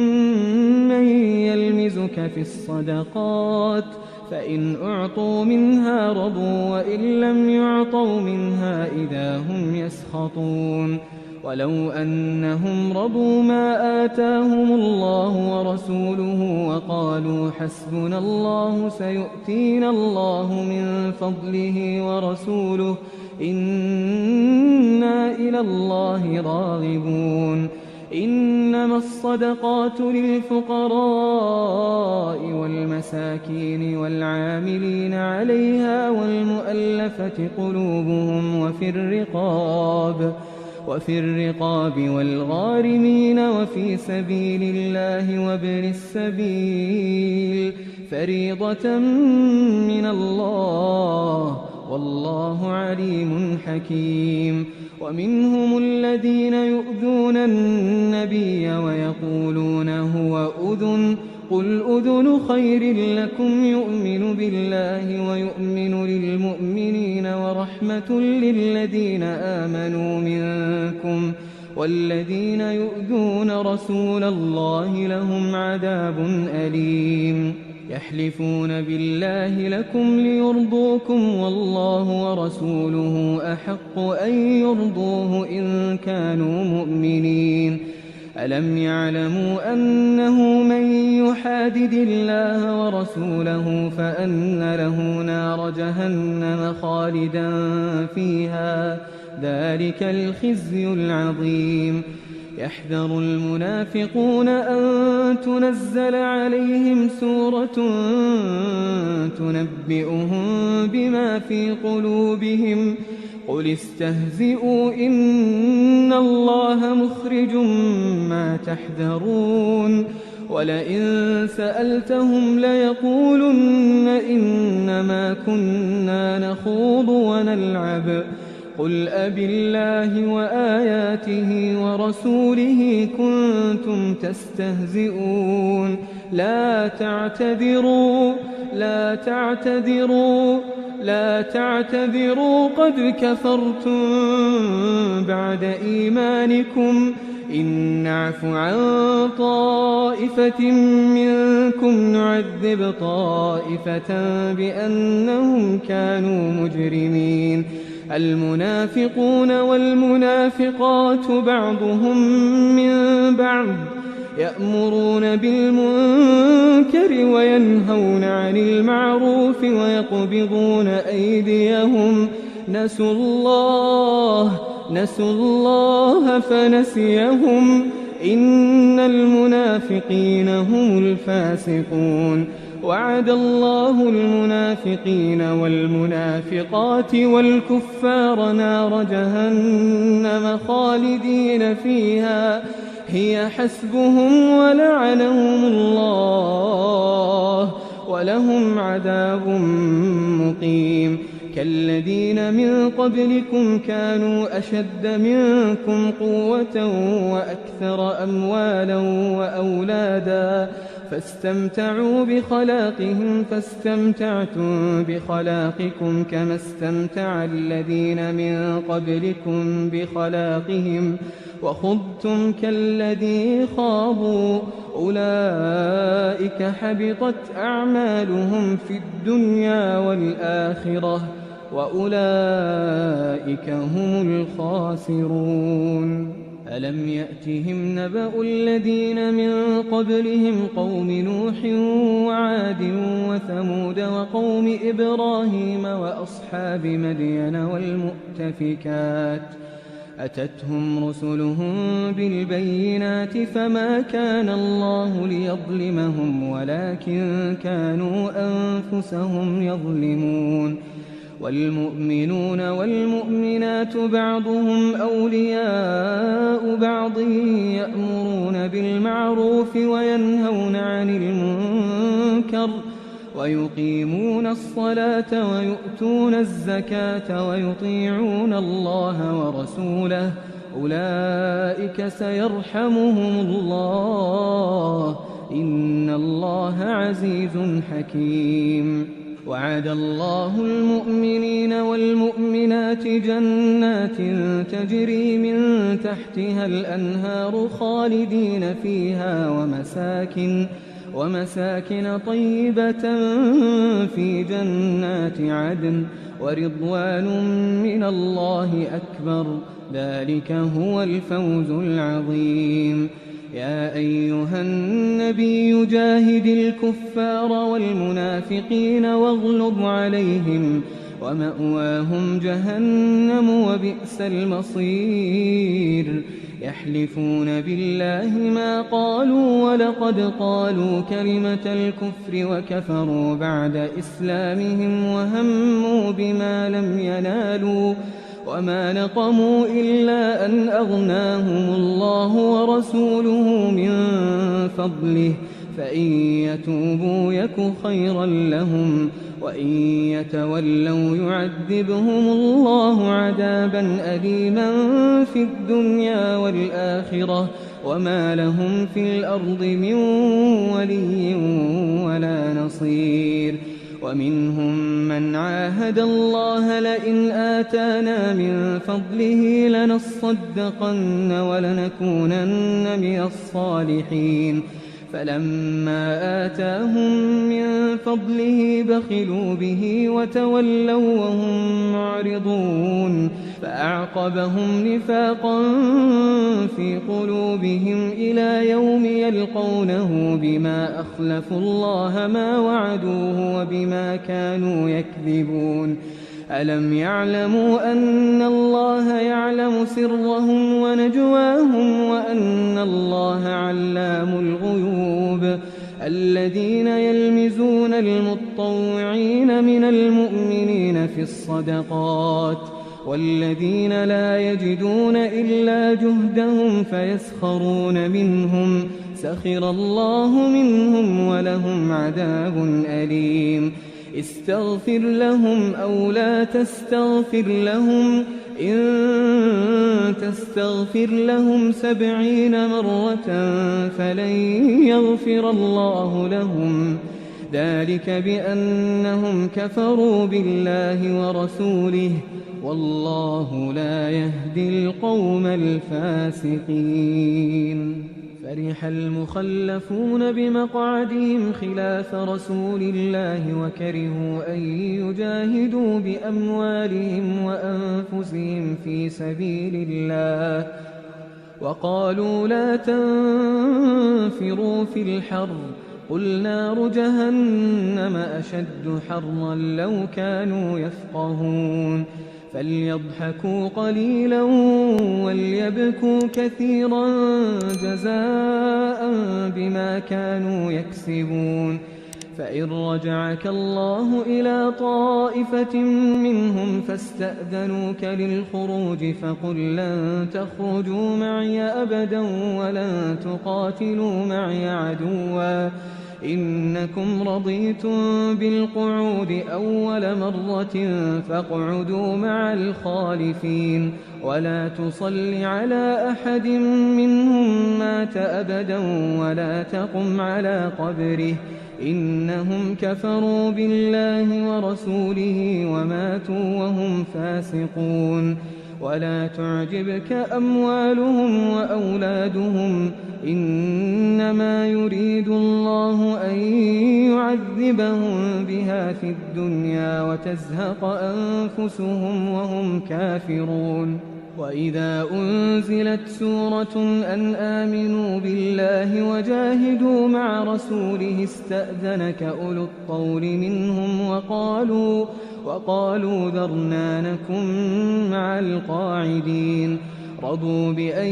من يلمزك في الصدقات فإن أعطوا منها رضوا وإن لم يعطوا منها إذا هم يسخطون ولو أنهم رضوا ما آتاهم الله ورسوله وقالوا حسبنا الله سيؤتينا الله من فضله ورسوله إنا إلى الله راغبون إنما الصدقات للفقراء والمساكين والعاملين عليها والمؤلفة قلوبهم وفي الرقاب والغارمين وفي سبيل الله وابن السبيل فريضة من الله والله عليم حكيم ومنهم الذين يؤذون النبي ويقولون هو أذن قل أذن خير لكم يؤمن بالله ويؤمن للمؤمنين ورحمة للذين آمنوا منكم والذين يؤذون رسول الله لهم عذاب أليم يحلفون بالله لكم ليرضوكم والله ورسوله أحق أن يرضوه إن كانوا مؤمنين ألم يعلموا أنه من يحادد الله ورسوله فأن له نار جهنم خالدا فيها ذلك الخزي العظيم يحذر المنافقون أن تنزل عليهم سورة تنبئهم بما في قلوبهم قل استهزئوا إن الله مخرج ما تحذرون ولئن سألتهم ليقولن إنما كنا نخوض ونلعب قل أبالله وآياته ورسوله كنتم تستهزئون لا تعتذروا قد كفرتم بعد إيمانكم إن نعف عن طائفة منكم نعذب طائفة بأنهم كانوا مجرمين المنافقون والمنافقات بعضهم من بعض يأمرون بالمنكر وينهون عن المعروف ويقبضون أيديهم نسوا الله فنسيهم إن المنافقين هم الفاسقون وعد الله المنافقين والمنافقات والكفار نار جهنم خالدين فيها هي حسبهم ولعنهم الله ولهم عذاب مقيم كالذين من قبلكم كانوا أشد منكم قوة وأكثر أموالا وأولادا فاستمتعوا بخلاقهم فاستمتعتم بخلاقكم كما استمتع الذين من قبلكم بخلاقهم وخضتم كالذي خاضوا أولئك حبطت أعمالهم في الدنيا والآخرة وأولئك هم الخاسرون ألم يأتهم نبأ الذين من قبلهم قوم نوح وعاد وثمود وقوم إبراهيم وأصحاب مدين والمؤتفكات أتتهم رسلهم بالبينات فما كان الله ليظلمهم ولكن كانوا أنفسهم يظلمون. والمؤمنون والمؤمنات بعضهم أولياء بعض يأمرون بالمعروف وينهون عن المنكر ويقيمون الصلاة ويؤتون الزكاة ويطيعون الله ورسوله أولئك سيرحمهم الله إن الله عزيز حكيم. وعد الله المؤمنين والمؤمنات جنات تجري من تحتها الأنهار خالدين فيها ومساكن طيبة في جنات عدن ورضوان من الله أكبر ذلك هو الفوز العظيم. يا أيها النبي جاهد الكفار والمنافقين واغلظ عليهم ومأواهم جهنم وبئس المصير. يحلفون بالله ما قالوا ولقد قالوا كلمة الكفر وكفروا بعد إسلامهم وهموا بما لم ينالوا وما نقموا إلا أن أغناهم الله ورسوله من فضله فإن يتوبوا يك خيرا لهم وإن يتولوا يعذبهم الله عذابا أليما في الدنيا والآخرة وما لهم في الأرض من ولي ولا نصير. ومنهم من عاهد الله لئن آتانا من فضله لنصدقن ولنكونن من الصالحين فلما آتاهم من فضله بخلوا به وتولوا وهم معرضون فأعقبهم نفاقا في قلوبهم إلى يوم يلقونه بما أخلفوا الله ما وعدوه وبما كانوا يكذبون. ألم يعلموا أن الله يعلم سرهم ونجواهم وأن الله علام الغيوب. الذين يلمزون المطوعين من المؤمنين في الصدقات والذين لا يجدون إلا جهدهم فيسخرون منهم سخر الله منهم ولهم عذاب أليم. استغفر لهم أو لا تستغفر لهم إن تستغفر لهم 70 مرة فلن يغفر الله لهم ذلك بأنهم كفروا بالله ورسوله والله لا يهدي القوم الفاسقين. فرح المخلفون بمقعدهم خلاف رسول الله وكرهوا أن يجاهدوا بأموالهم وأنفسهم في سبيل الله وقالوا لا تنفروا في الحر قل نار جهنم أشد حرا لو كانوا يفقهون. فليضحكوا قليلا وليبكوا كثيرا جزاء بما كانوا يكسبون. فإن رجعك الله إلى طائفة منهم فاستأذنوك للخروج فقل لن تخرجوا معي أبدا ولن تقاتلوا معي عدوا إنكم رضيتم بالقعود أول مرة فاقعدوا مع الخالفين ولا تصل على أحد منهم مات أبدا ولا تقم على قبره إنهم كفروا بالله ورسوله وماتوا وهم فاسقون. ولا تعجبك أموالهم وأولادهم إنما يريد الله أن يعذبهم بها في الدنيا وتزهق أنفسهم وهم كافرون. وإذا أنزلت سورة أن آمنوا بالله وجاهدوا مع رسوله استأذنك أولو الطول منهم وقالوا ذرنا نكن مع القاعدين رضوا بأن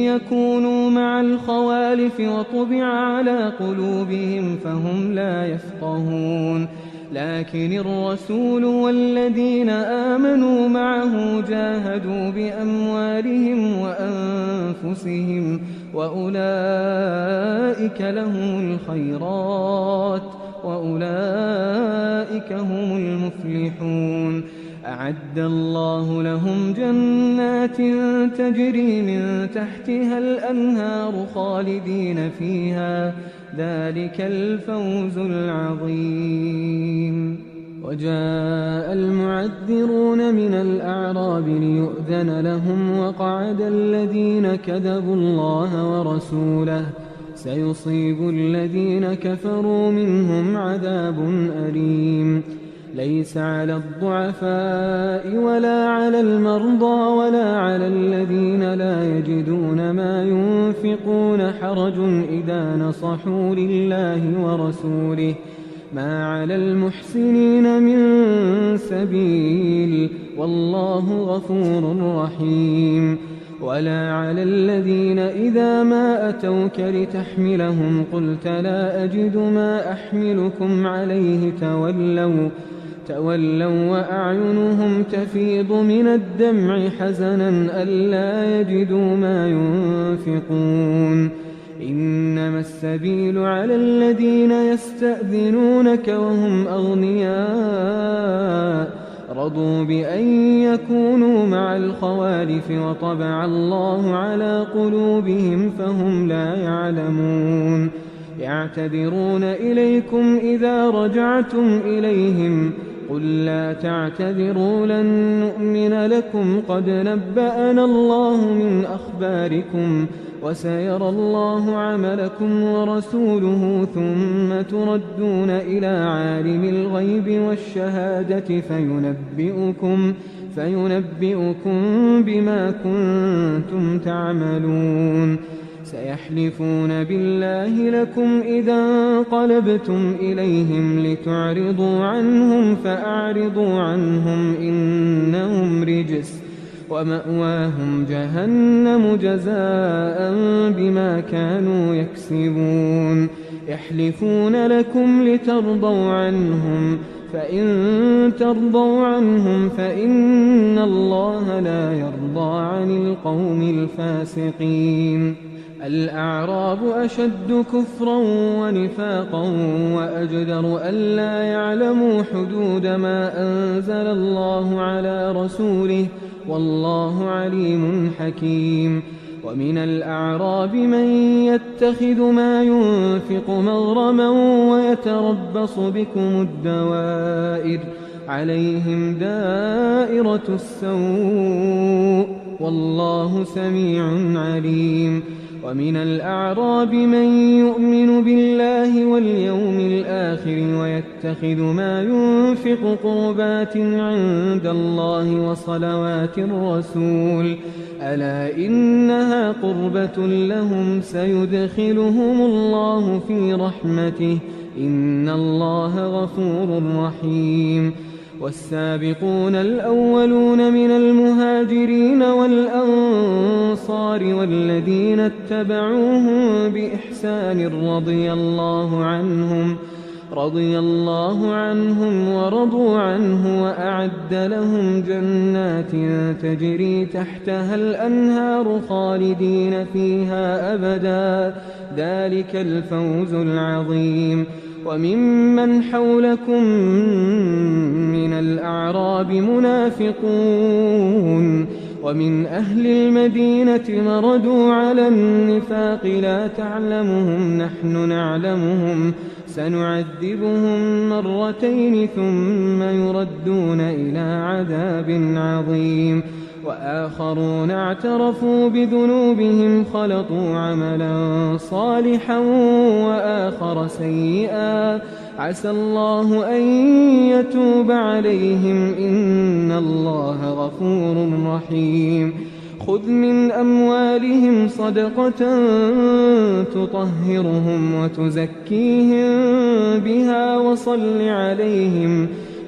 يكونوا مع الخوالف وطبع على قلوبهم فهم لا يفقهون لكن الرسول والذين آمنوا معه جاهدوا بأموالهم وأنفسهم وأولئك لهم الخيرات وأولئك هم المفلحون أعد الله لهم جنات تجري من تحتها الأنهار خالدين فيها ذلك الفوز العظيم. وجاء المعذرون من الأعراب ليؤذن لهم وقعد الذين كذبوا الله ورسوله سيصيب الذين كفروا منهم عذاب أليم. ليس على الضعفاء ولا على المرضى ولا على الذين لا يجدون ما ينفقون حرج إذا نصحوا لله ورسوله ما على المحسنين من سبيل والله غفور رحيم. ولا على الذين إذا ما أتوك لتحملهم قلت لا أجد ما أحملكم عليه تولوا وأعينهم تفيض من الدمع حزنا ألا يجدوا ما ينفقون. إنما السبيل على الذين يستأذنونك وهم أغنياء رضوا بأن يكونوا مع الخوالف وطبع الله على قلوبهم فهم لا يعلمون. يعتذرون إليكم إذا رجعتم إليهم قل لا تعتذروا لن نؤمن لكم قد نبأنا الله من أخباركم وسيرى الله عملكم ورسوله ثم تردون إلى عالم الغيب والشهادة فينبئكم بما كنتم تعملون. سيحلفون بالله لكم إذا انقلبتم إليهم لتعرضوا عنهم فأعرضوا عنهم إنهم رجس ومأواهم جهنم جزاء بما كانوا يكسبون. يحلفون لكم لترضوا عنهم فإن ترضوا عنهم فإن الله لا يرضى عن القوم الفاسقين. الأعراب أشد كفرا ونفاقا وأجدر ألا يعلموا حدود ما أنزل الله على رسوله والله عليم حكيم. ومن الأعراب من يتخذ ما ينفق مغرما ويتربص بكم الدوائر عليهم دائرة السوء والله سميع عليم. ومن الأعراب من يؤمن بالله واليوم الآخر ويتخذ ما ينفق قربات عند الله وصلوات الرسول ألا إنها قربة لهم سيدخلهم الله في رحمته إن الله غفور رحيم. والسابقون الأولون من المهاجرين والأنصار والذين اتبعوهم بإحسان رضي الله عنهم ورضوا عنه وأعد لهم جنات تجري تحتها الأنهار خالدين فيها أبدا ذلك الفوز العظيم. وممن حولكم من الأعراب منافقون ومن أهل المدينة مردوا على النفاق لا تعلمهم نحن نعلمهم سنعذبهم مرتين ثم يردون إلى عذاب عظيم. وآخرون اعترفوا بذنوبهم خلطوا عملا صالحا وآخر سيئا عسى الله أن يتوب عليهم إن الله غفور رحيم. خذ من أموالهم صدقة تطهرهم وتزكيهم بها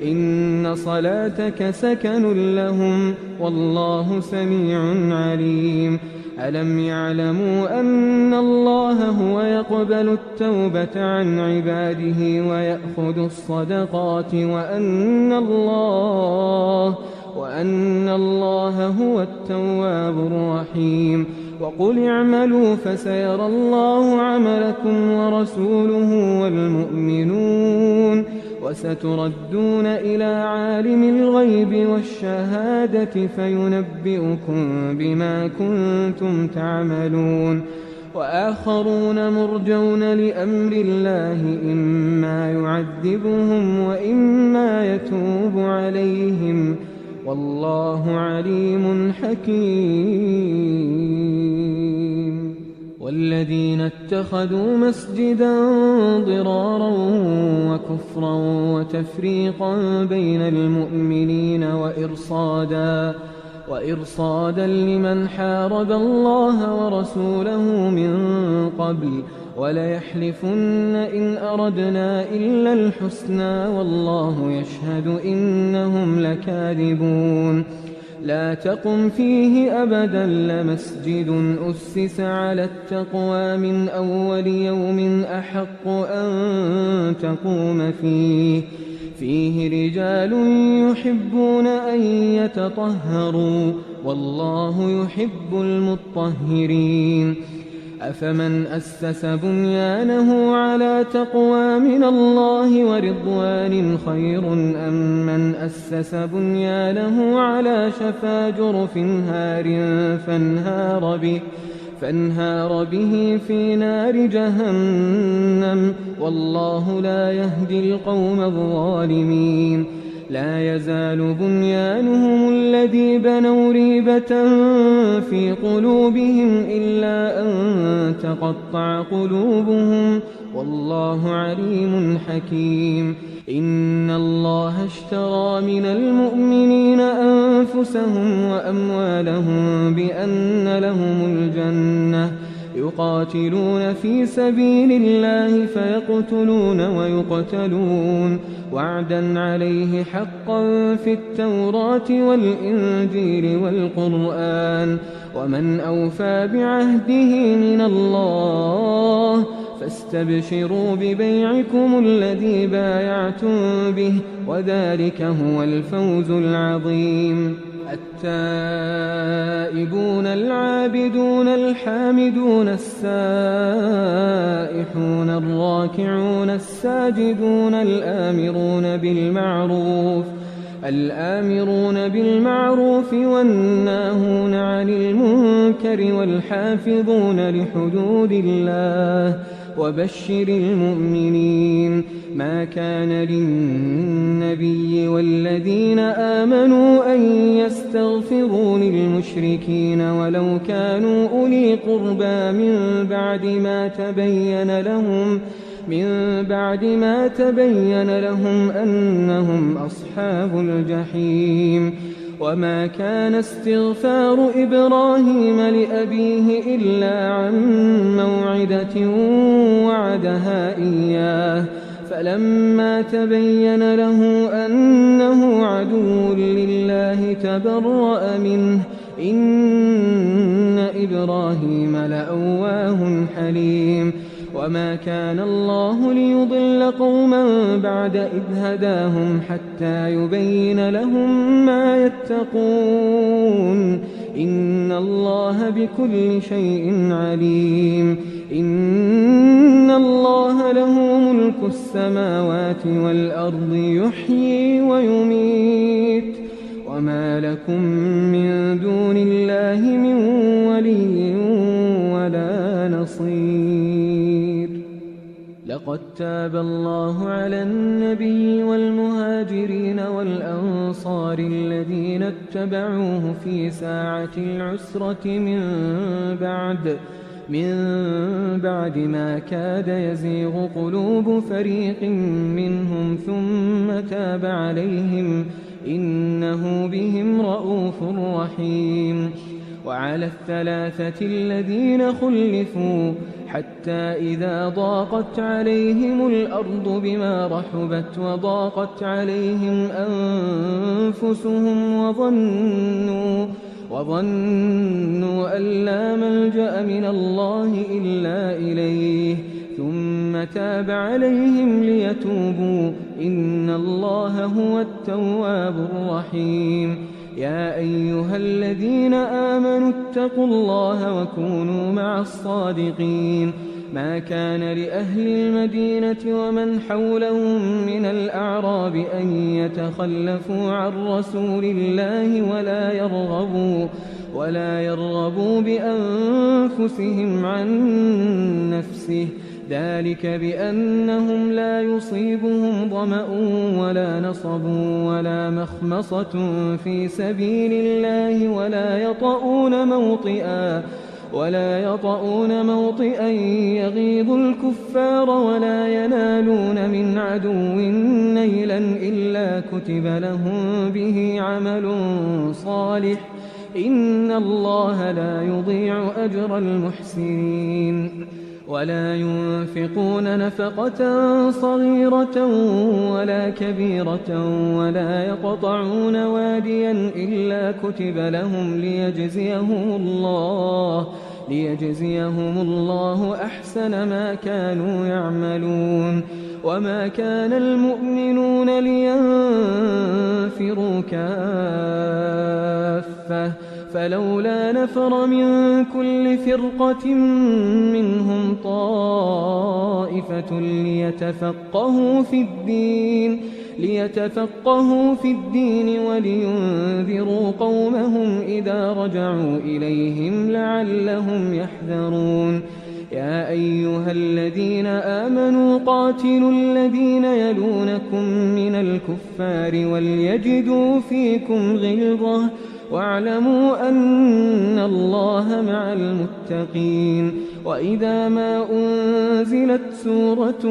إن صلاتك سكن لهم والله سميع عليم ألم يعلموا أن الله هو يقبل التوبة عن عباده ويأخذ الصدقات وأن الله هو التواب الرحيم وقل اعملوا فسيرى الله عملكم ورسوله والمؤمنون وستردون إلى عالم الغيب والشهادة فينبئكم بما كنتم تعملون وآخرون مرجون لأمر الله إما يعذبهم وإما يتوب عليهم والله عليم حكيم والذين اتخذوا مسجدا ضرارا وكفرا وتفريقا بين المؤمنين وإرصادا لمن حارب الله ورسوله من قبل وليحلفن إن أردنا إلا الحسنى والله يشهد إنهم لكاذبون لا تقم فيه أبدا لمسجد أسس على التقوى من أول يوم أحق أن تقوم فيه رجال يحبون أن يتطهروا والله يحب المطهرين أفمن أسس بنيانه على تقوى من الله ورضوان خير أم من أسس بنيانه على شفا جرف هار فانهار به في نار جهنم والله لا يهدي القوم الظالمين لا يزال بنيانهم الذي بنوا ريبة في قلوبهم إلا أن تقطع قلوبهم والله عليم حكيم إن الله اشترى من المؤمنين أنفسهم وأموالهم بأن لهم الجنة يقاتلون في سبيل الله فيقتلون ويقتلون وعدا عليه حقا في التوراة والإنجيل والقرآن ومن أوفى بعهده من الله فاستبشروا ببيعكم الذي بايعتم به وذلك هو الفوز العظيم التائبون العابدون الحامدون السائحون الراكعون الساجدون الآمرون بالمعروف والناهون عن المنكر والحافظون لحدود الله وبشر المؤمنين ما كان للنبي والذين آمنوا أن يستغفروا للمشركين ولو كانوا أولي قربى من بعد ما تبين لهم أنهم أصحاب الجحيم وما كان استغفار إبراهيم لأبيه إلا عن موعدة وعدها إياه فلما تبين له أنه عدو لله تبرأ منه إن إبراهيم لأواه حليم وما كان الله ليضل قوما بعد إذ هداهم حتى يبين لهم ما يتقون إن الله بكل شيء عليم إن الله له ملك السماوات والأرض يحيي ويميت وما لكم من دون الله من ولي ولا نصير لقد تاب الله على النبي والمهاجرين والأنصار الذين اتبعوه في ساعة العسرة من بعد ما كاد يزيغ قلوب فريق منهم ثم تاب عليهم إنه بهم رءوف رحيم وعلى الثلاثة الذين خلفوا حتى إذا ضاقت عليهم الأرض بما رحبت وضاقت عليهم أنفسهم وظنوا أن لا ملجأ من الله إلا إليه ثم تاب عليهم ليتوبوا إن الله هو التواب الرحيم. يا أيها الذين آمنوا اتقوا الله وكونوا مع الصادقين. ما كان لأهل المدينة ومن حولهم من الأعراب أن يتخلفوا عن رسول الله ولا يرغبوا بأنفسهم عن نفسه، ذلك بأنهم لا يصيبهم ظمأ ولا نصب ولا مخمصة في سبيل الله ولا يطؤون موطئا يغيظ الكفار ولا ينالون من عدو نيلا إلا كتب لهم به عمل صالح إن الله لا يضيع أجر المحسنين. ولا ينفقون نفقة صغيرة ولا كبيرة ولا يقطعون واديا إلا كتب لهم ليجزيهم الله أحسن ما كانوا يعملون. وما كان المؤمنون لينفروا كافة فلولا نفر من كل فرقة منهم طائفة ليتفقهوا في الدين ولينذروا قومهم إذا رجعوا إليهم لعلهم يحذرون. يا أيها الذين آمنوا قاتلوا الذين يلونكم من الكفار وليجدوا فيكم غلظة واعلموا أن الله مع المتقين. وإذا ما أنزلت سورة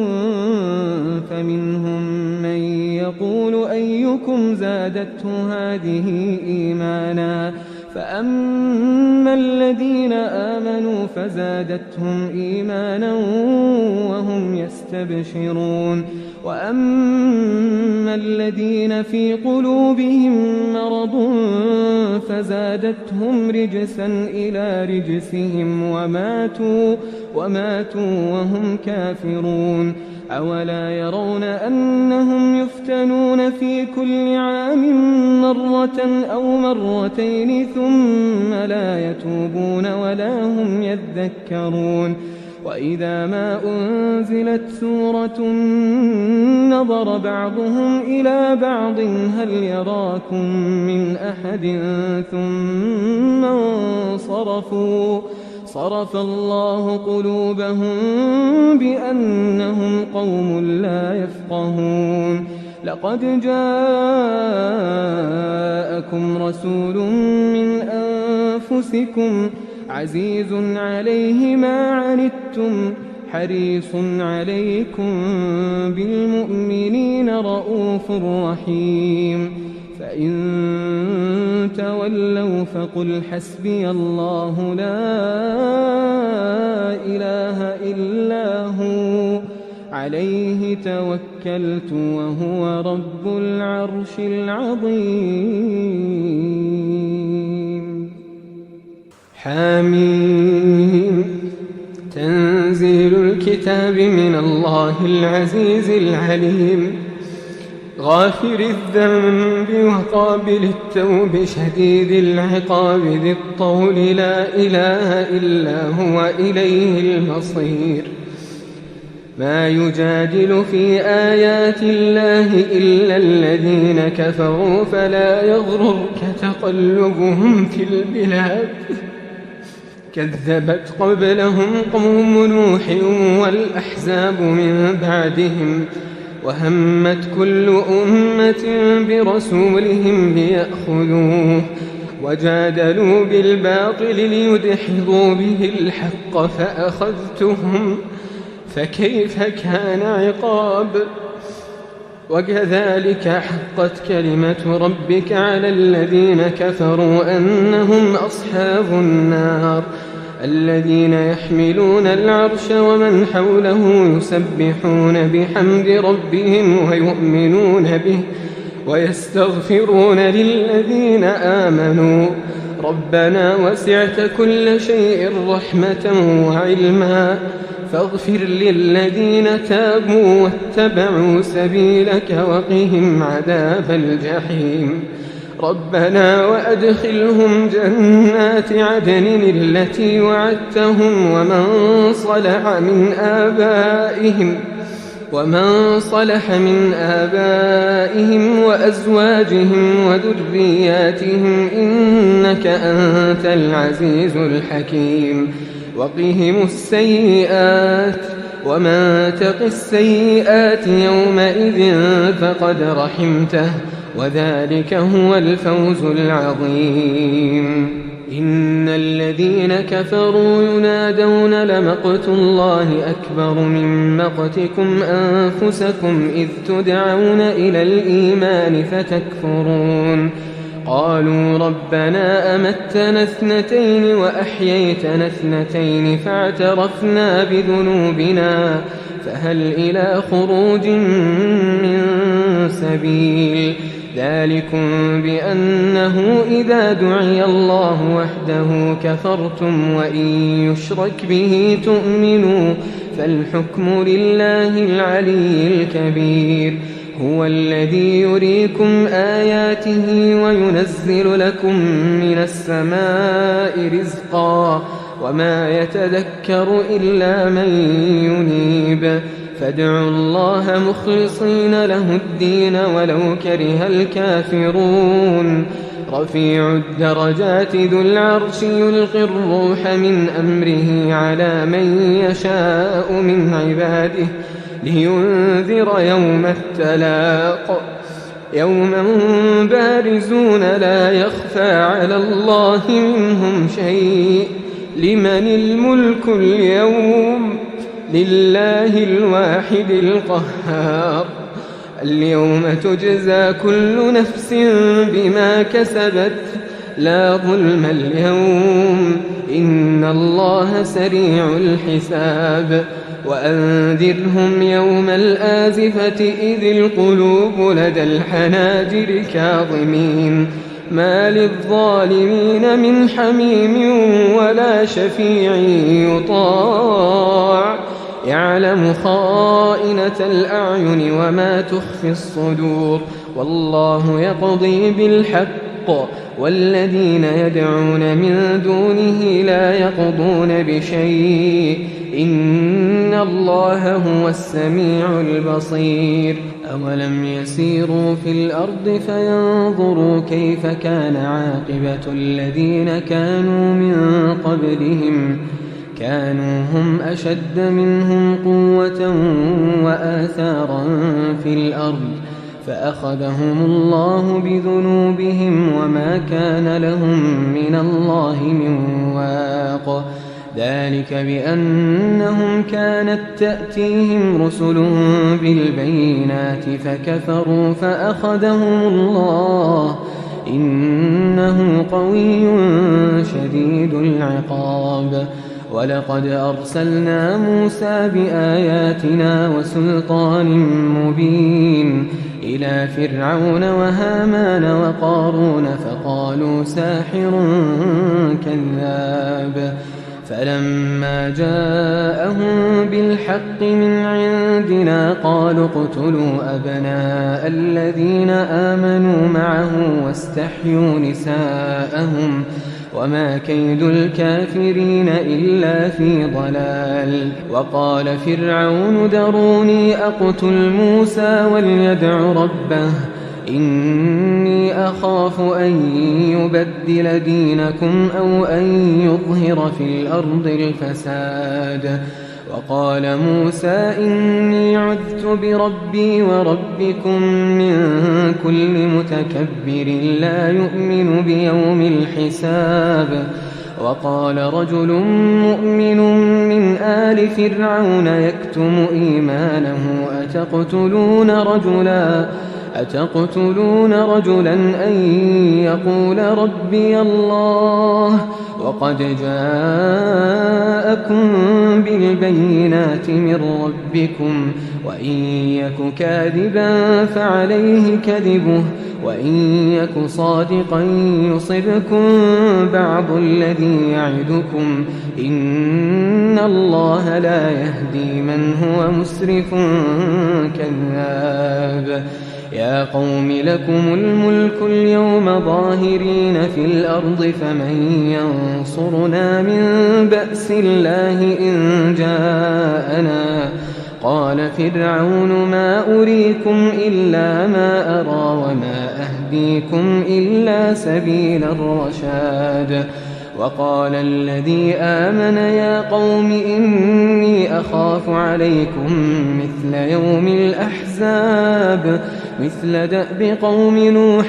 فمنهم من يقول أيكم زادته هذه إيمانا فأما الذين آمنوا فزادتهم إيمانا وهم يستبشرون. وأما الذين في قلوبهم مرض فزادتهم رجسا إلى رجسهم وماتوا وهم كافرون. أولا يرون أنهم يفتنون في كل عام مرة أو مرتين ثم لا يتوبون ولا هم يذكرون. وإذا ما أنزلت سورة نظر بعضهم إلى بعض هل يراكم من أحد ثم انصرفوا صرف الله قلوبهم بأنهم قوم لا يفقهون. لقد جاءكم رسول من أنفسكم عزيز عليه ما عنتم حريص عليكم بالمؤمنين رؤوف رحيم. فإن تولوا فقل حسبي الله لا إله إلا هو عليه توكلت وهو رب العرش العظيم. حميم. تنزيل الكتاب من الله العزيز العليم غافر الذنب وقابل التوب شديد العقاب ذي الطول لا إله إلا هو إليه المصير. ما يجادل في آيات الله إلا الذين كفروا فلا يغررك تقلبهم في البلاد. كذبت قبلهم قوم نوح والأحزاب من بعدهم وهمت كل أمة برسولهم ليأخذوه وجادلوا بالباطل ليدحضوا به الحق فأخذتهم فكيف كان عقاب. وكذلك حقت كلمة ربك على الذين كفروا أنهم أصحاب النار. الذين يحملون العرش ومن حوله يسبحون بحمد ربهم ويؤمنون به ويستغفرون للذين آمنوا ربنا وسعت كل شيء رحمة وعلما فاغفر للذين تابوا واتبعوا سبيلك وقهم عذاب الجحيم ربنا وأدخلهم جنات عدن التي وعدتهم ومن صلح من آبائهم وأزواجهم وذرياتهم إنك أنت العزيز الحكيم وقهم السيئات ومن تق السيئات يومئذ فقد رحمته وذلك هو الفوز العظيم إن الذين كفروا ينادون لمقت الله أكبر من مقتكم أنفسكم إذ تدعون إلى الإيمان فتكفرون قالوا ربنا أمتنا 2 وأحييتنا 2 فاعترفنا بذنوبنا فهل إلى خروج من سبيل ذلكم بأنه إذا دعي الله وحده كفرتم وإن يشرك به تؤمنوا فالحكم لله العلي الكبير هو الذي يريكم آياته وينزل لكم من السماء رزقا وما يتذكر إلا من ينيب فادعوا الله مخلصين له الدين ولو كره الكافرون رفيع الدرجات ذو العرش يلقي الروح من أمره على من يشاء من عباده لينذر يوم التلاق يوم بارزون لا يخفى على الله منهم شيء لمن الملك اليوم لله الواحد القهار اليوم تجزى كل نفس بما كسبت لا ظلم اليوم إن الله سريع الحساب وأنذرهم يوم الآزفة إذ القلوب لدى الحناجر كاظمين ما للظالمين من حميم ولا شفيع يطاع يعلم خائنة الأعين وما تخفي الصدور والله يقضي بالحق والذين يدعون من دونه لا يقضون بشيء إن الله هو السميع البصير أولم يسيروا في الأرض فينظروا كيف كان عاقبة الذين كانوا من قبلهم كانوا هم أشد منهم قوة وآثارا في الأرض فأخذهم الله بذنوبهم وما كان لهم من الله من واق ذلك بأنهم كانت تأتيهم رسلهم بالبينات فكفروا فأخذهم الله إنه قوي شديد العقاب ولقد أرسلنا موسى بآياتنا وسلطان مبين إلى فرعون وهامان وقارون فقالوا ساحر كذاب فلما جاءهم بالحق من عندنا قالوا اقتلوا أبناء الذين آمنوا معه واستحيوا نساءهم وما كيد الكافرين إلا في ضلال وقال فرعون ذروني أقتل موسى وليدع ربه إني أخاف أن يبدل دينكم أو أن يظهر في الأرض الفساد وقال موسى إني عذت بربي وربكم من كل متكبر لا يؤمن بيوم الحساب وقال رجل مؤمن من آل فرعون يكتم إيمانه أتقتلون رجلا أن يقول ربي الله وقد جاءكم بالبينات من ربكم وإن يك كاذبا فعليه كذبه وإن يك صادقا يصبكم بعض الذي يعدكم إن الله لا يهدي من هو مسرف كذاب يا قوم لكم الملك اليوم ظاهرين في الأرض فمن ينصرنا من بأس الله إن جاءنا قال فرعون ما أريكم إلا ما أرى وما أهديكم إلا سبيل الرشاد وقال الذي آمن يا قوم إني أخاف عليكم مثل يوم الأحزاب مثل دأب قوم نوح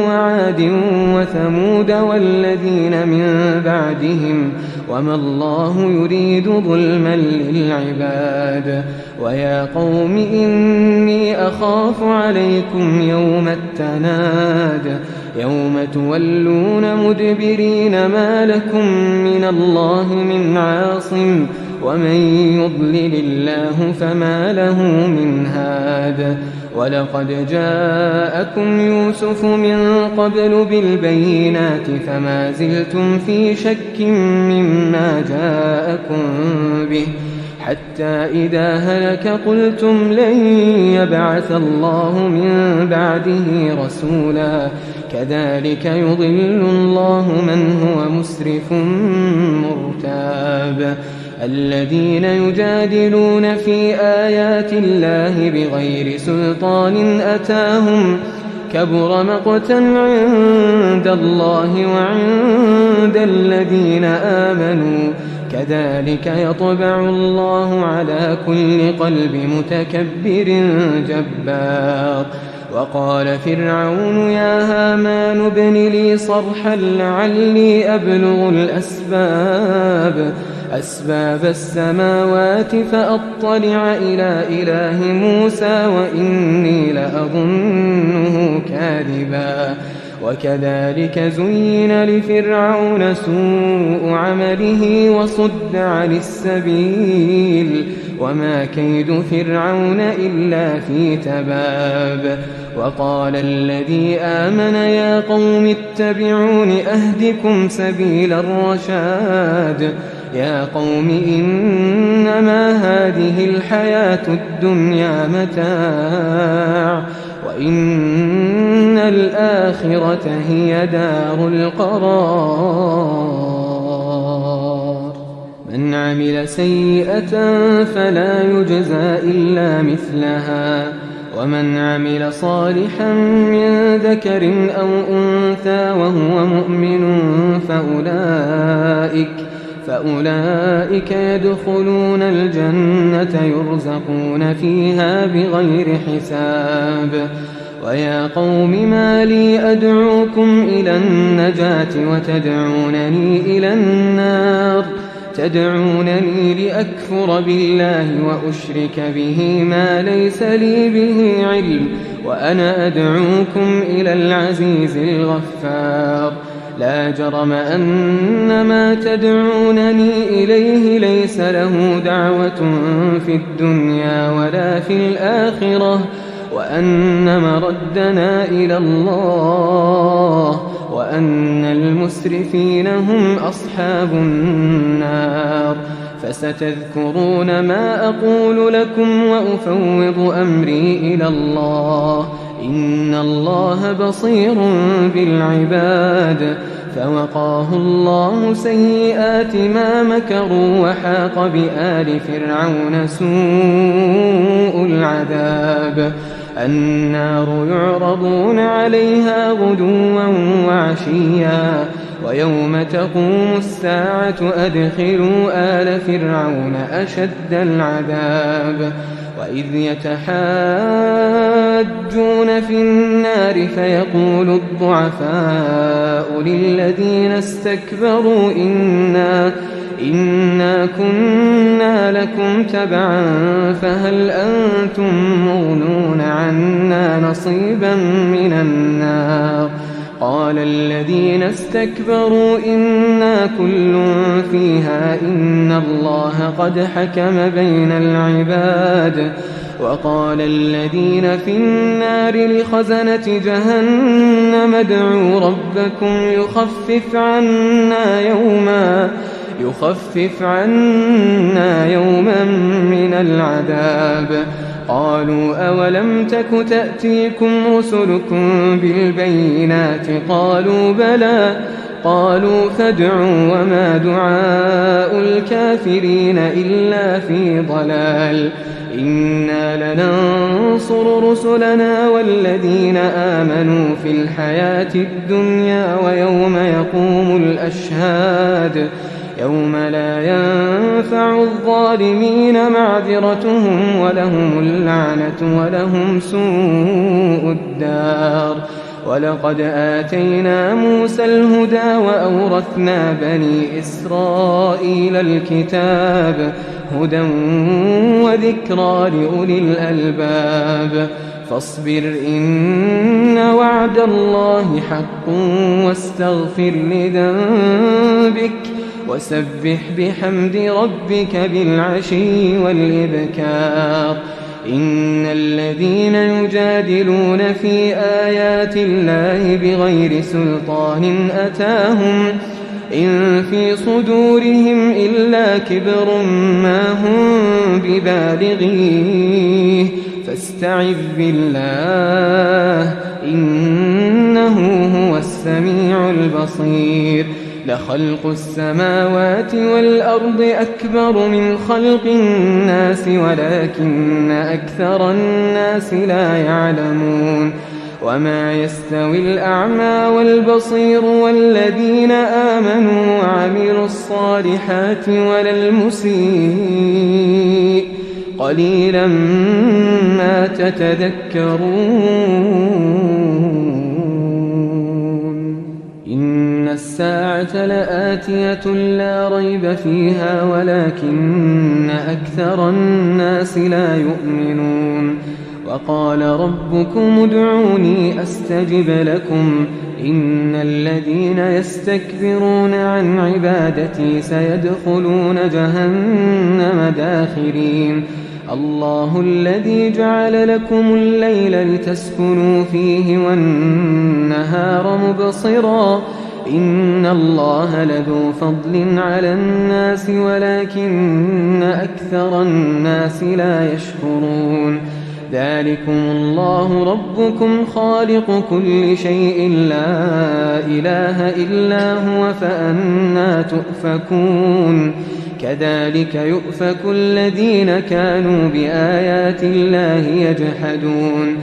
وعاد وثمود والذين من بعدهم وما الله يريد ظلما للعباد ويا قوم إني أخاف عليكم يوم التناد يوم تولون مدبرين ما لكم من الله من عاصم ومن يضلل الله فما له من هاد ولقد جاءكم يوسف من قبل بالبينات فما زلتم في شك مما جاءكم به حتى إذا هلك قلتم لن يبعث الله من بعده رسولا كذلك يضل الله من هو مسرف مرتاب الذين يجادلون في آيات الله بغير سلطان أتاهم كبر مقتا عند الله وعند الذين آمنوا كذلك يطبع الله على كل قلب متكبر جبار وقال فرعون يا هامان ابن لي صرحا لعلي أبلغ أسباب السماوات فأطلع إلى إله موسى وإني لأظنه كاذبا وكذلك زين لفرعون سوء عمله وصد عن السبيل وما كيد فرعون إلا في تباب وقال الذي آمن يا قوم اتبعون أهدكم سبيل الرشاد يا قوم إنما هذه الحياة الدنيا متاع وإن الآخرة هي دار القرار من عمل سيئة فلا يجزى إلا مثلها ومن عمل صالحا من ذكر أو أنثى وهو مؤمن فأولئك يدخلون الجنة يرزقون فيها بغير حساب ويا قوم ما لي أدعوكم إلى النجاة وتدعونني إلى النار تدعونني لأكفر بالله وأشرك به ما ليس لي به علم وأنا أدعوكم إلى العزيز الغفار لا جرم أن ما تدعونني إليه ليس له دعوة في الدنيا ولا في الآخرة وأن مردنا إلى الله وأن المسرفين هم أصحاب النار فستذكرون ما أقول لكم وأفوض أمري إلى الله إن الله بصير بالعباد فوقاه الله سيئات ما مكروا وحاق بآل فرعون سوء العذاب النار يعرضون عليها غدوا وعشيا ويوم تقوم الساعة أدخلوا آل فرعون أشد العذاب وإذ يتحاجون في النار فيقول الضعفاء للذين استكبروا إنا كنا لكم تبعا فهل أنتم مغنون عنا نصيبا من النار قال الذين استكبروا إنا كل فيها إن الله قد حكم بين العباد وقال الذين في النار لخزنة جهنم ادعوا ربكم يخفف عنا يوما من العذاب قالوا أولم تك تأتيكم رسلكم بالبينات قالوا بلى قالوا فادعوا وما دعاء الكافرين إلا في ضلال إنا لننصر رسلنا والذين آمنوا في الحياة الدنيا ويوم يقوم الأشهاد يوم لا ينفع الظالمين معذرتهم ولهم اللعنة ولهم سوء الدار ولقد آتينا موسى الهدى وأورثنا بني إسرائيل الكتاب هدى وذكرى لأولي الألباب فاصبر إن وعد الله حق واستغفر لذنبك وسبح بحمد ربك بالعشي والإبكار إن الذين يجادلون في آيات الله بغير سلطان أتاهم إن في صدورهم إلا كبر ما هم ببالغيه فاستعذ بالله إنه هو السميع البصير لخلق السماوات والأرض أكبر من خلق الناس ولكن أكثر الناس لا يعلمون وما يستوي الأعمى والبصير والذين آمنوا وعملوا الصالحات ولا المسيء قليلا ما تتذكرون إن الساعة لآتية لا ريب فيها ولكن أكثر الناس لا يؤمنون وقال ربكم ادعوني أستجب لكم إن الذين يستكبرون عن عبادتي سيدخلون جهنم داخرين الله الذي جعل لكم الليل لتسكنوا فيه والنهار مبصرا إن الله لذو فضل على الناس ولكن أكثر الناس لا يشكرون ذلكم الله ربكم خالق كل شيء لا إله إلا هو فأنى تؤفكون كذلك يؤفك الذين كانوا بآيات الله يجحدون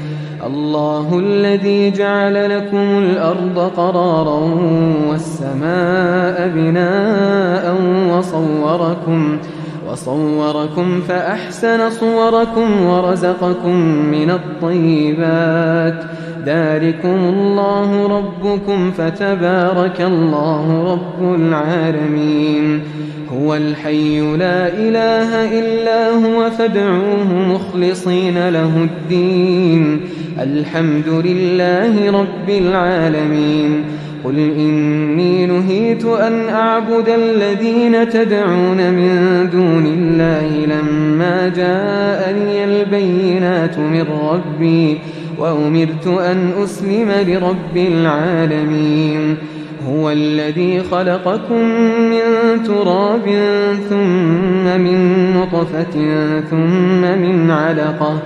الله الذي جعل لكم الأرض قرارا والسماء بناء وصوركم فأحسن صوركم ورزقكم من الطيبات ذلكم الله ربكم فتبارك الله رب العالمين هو الحي لا إله إلا هو فادعوه مخلصين له الدين الحمد لله رب العالمين قل إني نهيت أن أعبد الذين تدعون من دون الله لما جاءني البينات من ربي وأمرت أن أسلم لرب العالمين هو الذي خلقكم من تراب ثم من نطفة ثم من علقة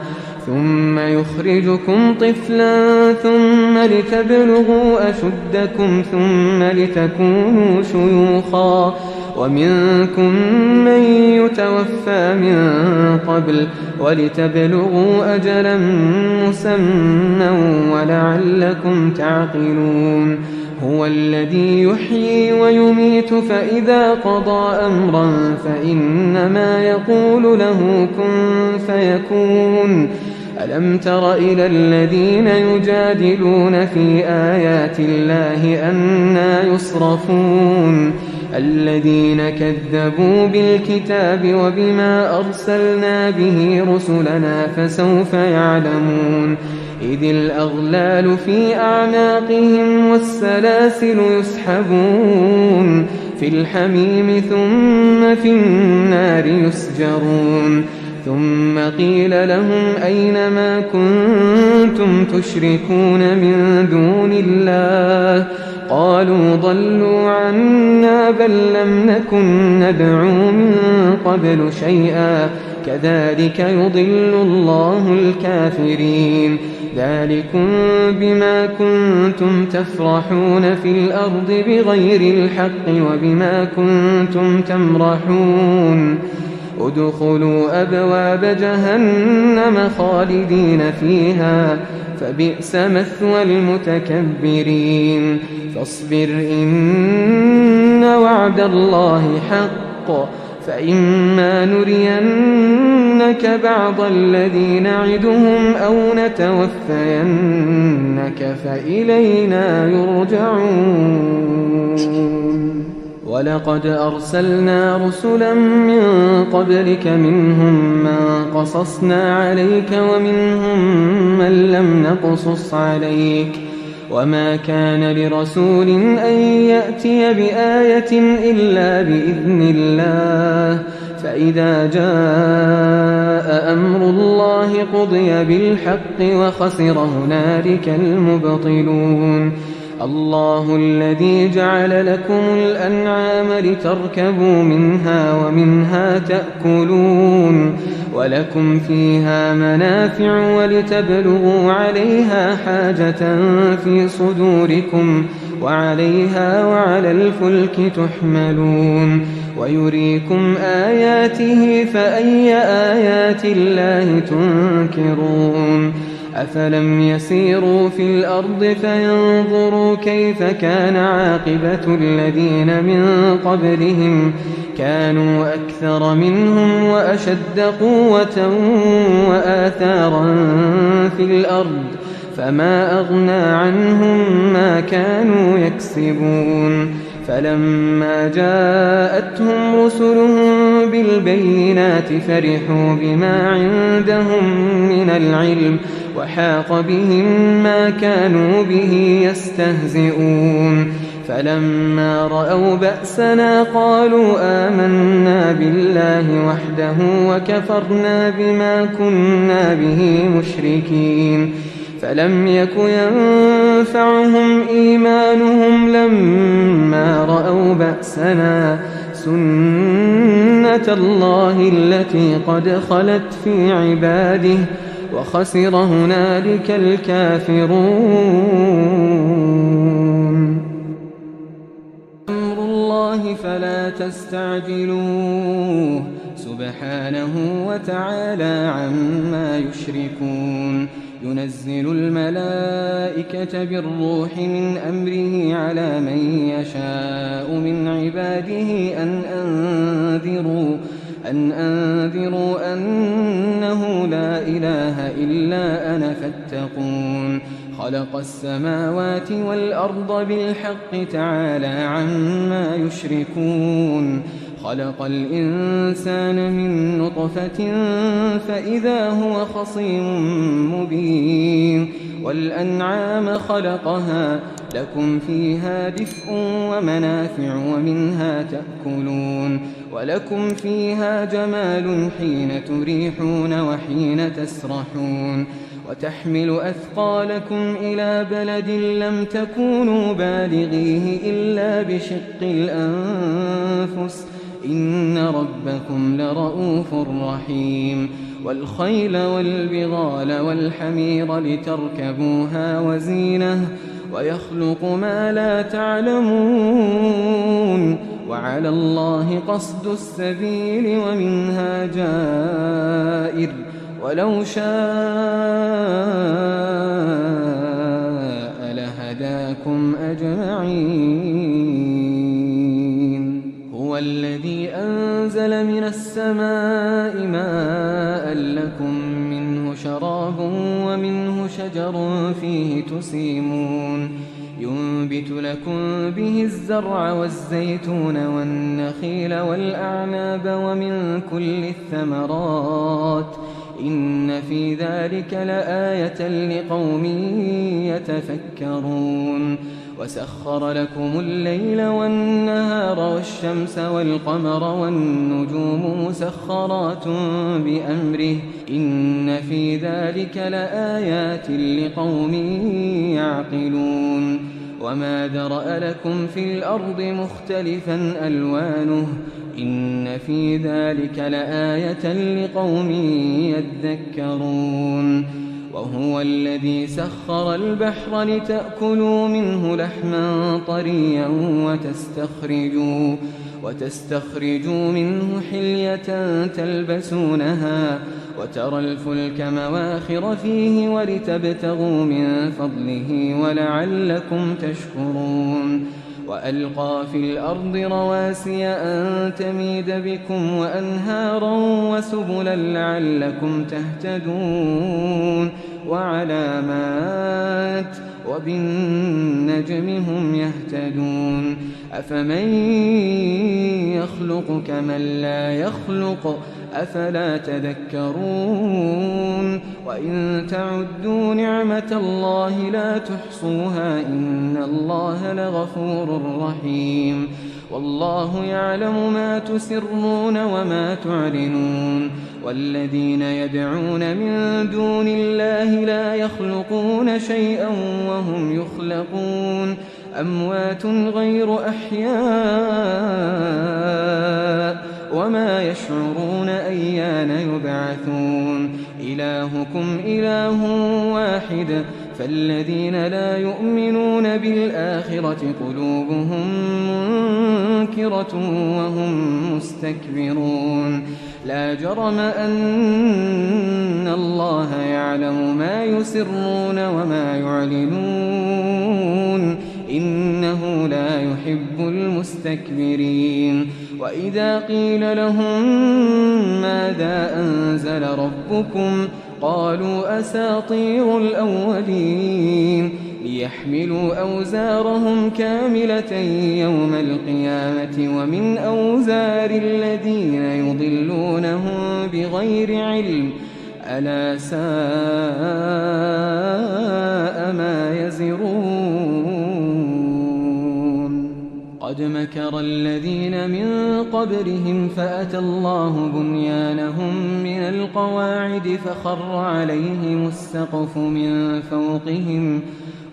ثم يخرجكم طفلا ثم لتبلغوا أشدكم ثم لتكونوا شيوخا ومنكم من يتوفى من قبل ولتبلغوا أجلا مسمى ولعلكم تعقلون هو الذي يحيي ويميت فإذا قضى أمرا فإنما يقول له كن فيكون ألم تر إلى الذين يجادلون في آيات الله أنى يصرفون الذين كذبوا بالكتاب وبما أرسلنا به رسلنا فسوف يعلمون إذ الأغلال في أعناقهم والسلاسل يسحبون في الحميم ثم في النار يسجرون ثم قيل لهم أين ما كنتم تشركون من دون الله قالوا ضلوا عنا بل لم نكن ندعو من قبل شيئا كذلك يضل الله الكافرين ذلكم بما كنتم تفرحون في الأرض بغير الحق وبما كنتم تمرحون ادخلوا أبواب جهنم خالدين فيها فبئس مثوى المتكبرين فاصبر إن وعد الله حق فإما نرينك بعض الذي نعدهم أو نتوفينك فإلينا يرجعون ولقد أرسلنا رسلا من قبلك منهم من قصصنا عليك ومنهم من لم نقصص عليك وما كان لرسول أن يأتي بآية إلا بإذن الله فإذا جاء أمر الله قضي بالحق وخسر هنالك المبطلون الله الذي جعل لكم الأنعام لتركبوا منها ومنها تأكلون ولكم فيها منافع ولتبلغوا عليها حاجة في صدوركم وعليها وعلى الفلك تحملون ويريكم آياته فأي آيات الله تنكرون أفلم يسيروا في الأرض فينظروا كيف كان عاقبة الذين من قبلهم كانوا أكثر منهم وأشد قوة وآثارا في الأرض فما أغنى عنهم ما كانوا يكسبون فلما جاءتهم رسلهم بالبينات فرحوا بما عندهم من العلم وحاق بهم ما كانوا به يستهزئون فلما رأوا بأسنا قالوا آمنا بالله وحده وكفرنا بما كنا به مشركين فلم يك ينفعهم إيمانهم لما رأوا بأسنا سنة الله التي قد خلت في عباده وخسر هنالك الكافرون أمر الله فلا تستعجلوه سبحانه وتعالى عما يشركون ينزل الملائكة بالروح من أمره على من يشاء من عباده أن أنذروا أنه لا إله إلا أنا فاتقون خلق السماوات والأرض بالحق تعالى عما يشركون خلق الإنسان من نطفة فإذا هو خصيم مبين والأنعام خلقها لكم فيها دفء ومنافع ومنها تأكلون ولكم فيها جمال حين تريحون وحين تسرحون وتحمل أثقالكم إلى بلد لم تكونوا بالغيه إلا بشق الأنفس إن ربكم لرؤوف رحيم والخيل والبغال والحمير لتركبوها وزينة ويخلق ما لا تعلمون وعلى الله قصد السبيل ومنها جائر ولو شاء لهداكم أجمعين هو الذي أنزل من السماء ماء لكم منه شراب ومنه شجر فيه تسيمون ينبت لكم به الزرع والزيتون والنخيل والأعناب ومن كل الثمرات إن في ذلك لآية لقوم يتفكرون وسخر لكم الليل والنهار والشمس والقمر والنجوم مسخرات بأمره إن في ذلك لآيات لقوم يعقلون وما ذرأ لكم في الأرض مختلفا ألوانه إن في ذلك لآية لقوم يذكرون وهو الذي سخر البحر لتأكلوا منه لحما طريا وتستخرجوا منه حلية تلبسونها وترى الفلك مواخر فيه ولتبتغوا من فضله ولعلكم تشكرون وألقى في الأرض رواسي أن تميد بكم وأنهارا وسبلا لعلكم تهتدون وعلامات وبالنجم هم يهتدون أفمن يخلق كمن لا يخلق أفلا تذكرون وإن تعدوا نعمة الله لا تحصوها إن الله لغفور رحيم والله يعلم ما تسرون وما تعلنون والذين يدعون من دون الله لا يخلقون شيئا وهم يخلقون أموات غير أحياء وما يشعرون أيان يبعثون إلهكم إله واحد فالذين لا يؤمنون بالآخرة قلوبهم منكرة وهم مستكبرون لا جرم أن الله يعلم ما يسرون وما يعلنون إنه لا يحب المستكبرين وإذا قيل لهم ماذا أنزل ربكم قالوا أساطير الأولين ليحملوا أوزارهم كاملة يوم القيامة ومن أوزار الذين يضلونهم بغير علم ألا ساء ما يزرون قد مكر الذين من قبلهم فأتى الله بنيانهم من القواعد فخر عليهم السقف من فوقهم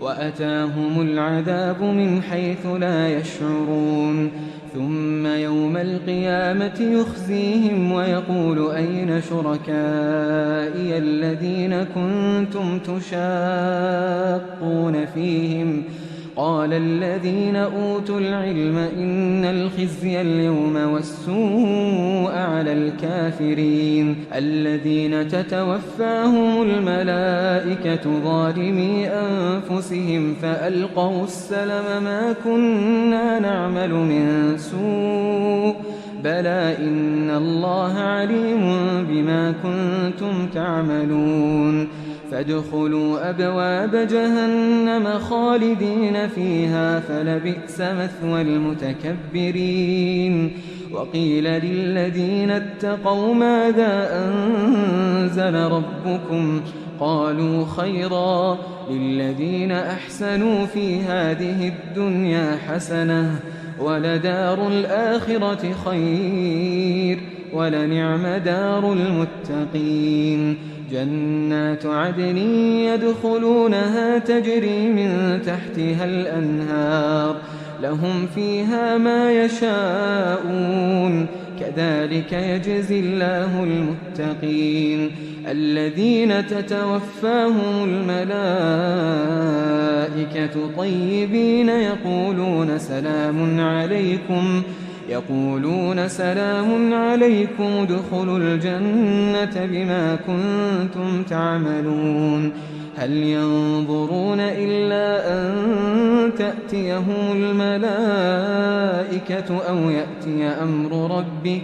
وأتاهم العذاب من حيث لا يشعرون ثم يوم القيامة يخزيهم ويقول أين شركائي الذين كنتم تشاقون فيهم قال الذين أوتوا العلم إن الخزي اليوم والسوء على الكافرين الذين تتوفاهم الملائكة ظالمي أنفسهم فألقوا السلم ما كنا نعمل من سوء بلى إن الله عليم بما كنتم تعملون فادخلوا أبواب جهنم خالدين فيها فلبئس مثوى المتكبرين وقيل للذين اتقوا ماذا أنزل ربكم قالوا خيرا للذين أحسنوا في هذه الدنيا حسنة ولدار الآخرة خير ولنعم دار المتقين جنات عدن يدخلونها تجري من تحتها الأنهار لهم فيها ما يشاءون كذلك يجزي الله المتقين الذين تتوفاهم الملائكة طيبين يقولون سلام عليكم ادخلوا الجنة بما كنتم تعملون هل ينظرون إلا أن تأتيهم الملائكة أو يأتي أمر ربك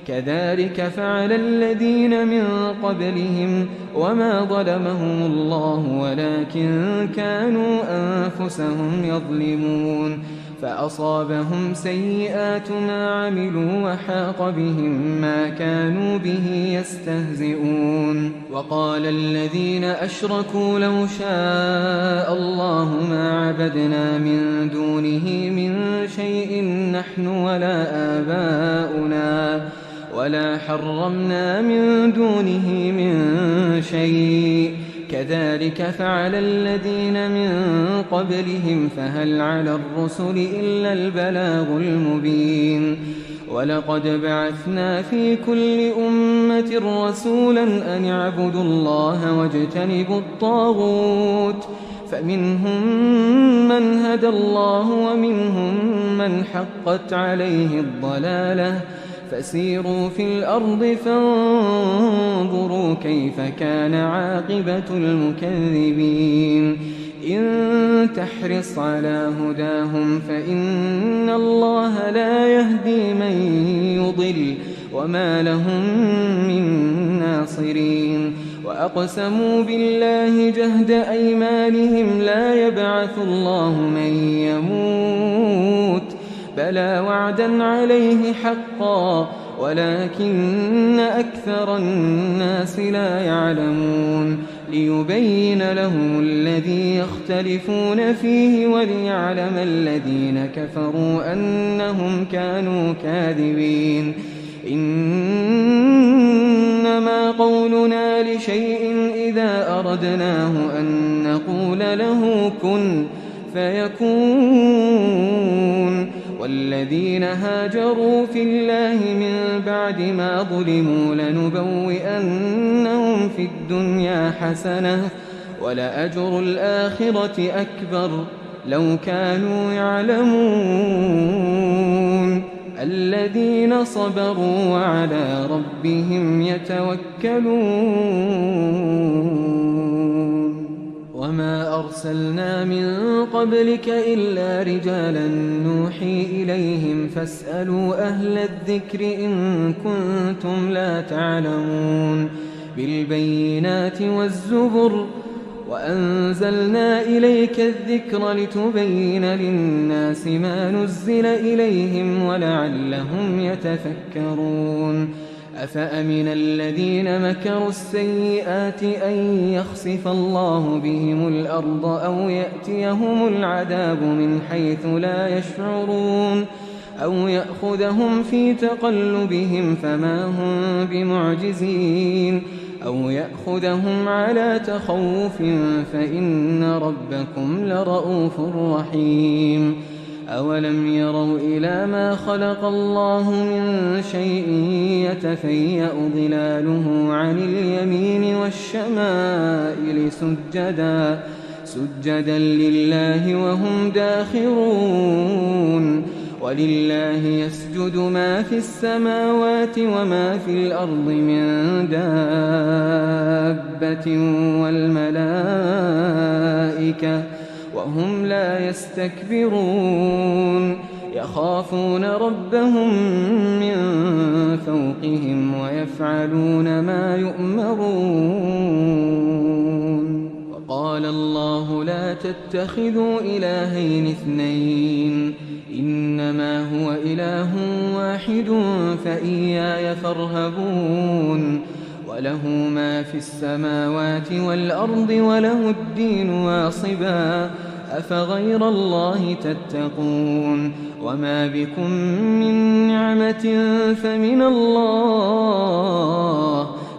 كذلك فعل الذين من قبلهم وما ظلمهم الله ولكن كانوا أنفسهم يظلمون فأصابهم سيئات ما عملوا وحاق بهم ما كانوا به يستهزئون وقال الذين أشركوا لو شاء الله ما عبدنا من دونه من شيء نحن ولا آباؤنا ولا حرمنا من دونه من شيء كذلك فعل الذين من قبلهم فهل على الرسل إلا البلاغ المبين ولقد بعثنا في كل أمة رسولا أن اعبدوا الله واجتنبوا الطاغوت فمنهم من هدى الله ومنهم من حقت عليه الضلالة فسيروا في الأرض فانظروا كيف كان عاقبة المكذبين إن تحرص على هداهم فإن الله لا يهدي من يضل وما لهم من ناصرين وأقسموا بالله جهد أيمانهم لا يبعث الله من يموت بلى وعدا عليه حقا ولكن أكثر الناس لا يعلمون ليبين لهم الذي يختلفون فيه وليعلم الذين كفروا أنهم كانوا كاذبين إنما قولنا لشيء إذا أردناه أن نقول له كن فيكون والذين هاجروا في الله من بعد ما ظلموا لنبوئنهم في الدنيا حسنة ولأجر الآخرة أكبر لو كانوا يعلمون الذين صبروا وعلى ربهم يتوكلون وما أرسلنا من قبلك إلا رجالا نوحي إليهم فاسألوا أهل الذكر إن كنتم لا تعلمون بالبينات والزبر وأنزلنا إليك الذكر لتبين للناس ما نزل إليهم ولعلهم يتفكرون أفأمن الذين مكروا السيئات أن يخسف الله بهم الأرض أو يأتيهم العذاب من حيث لا يشعرون أو يأخذهم في تقلبهم فما هم بمعجزين أو يأخذهم على تخوف فإن ربكم لرؤوف رحيم أولم يروا إلى ما خلق الله من شيء يتفيأ ظلاله عن اليمين والشمائل سجدا لله وهم داخرون ولله يسجد ما في السماوات وما في الأرض من دابة والملائكة وهم لا يستكبرون يخافون ربهم من فوقهم ويفعلون ما يؤمرون وقال الله لا تتخذوا إلهين اثنين إنما هو إله واحد فإياي فارهبون وله ما في السماوات والأرض وله الدين واصبا أفغير الله تتقون وما بكم من نعمة فمن الله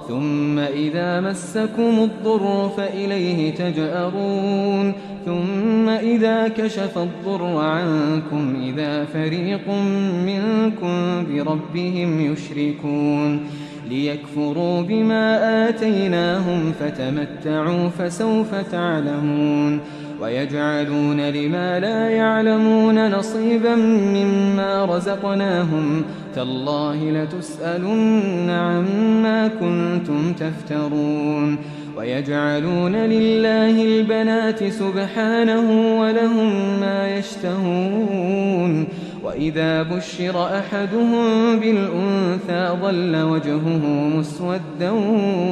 ثم إذا مسكم الضر فإليه تجأرون ثم إذا كشف الضر عنكم إذا فريق منكم بربهم يشركون ليكفروا بما آتيناهم فتمتعوا فسوف تعلمون ويجعلون لما لا يعلمون نصيبا مما رزقناهم تالله لتسألن عما كنتم تفترون ويجعلون لله البنات سبحانه ولهم ما يشتهون وإذا بشر أحدهم بالأنثى ظل وجهه مسودا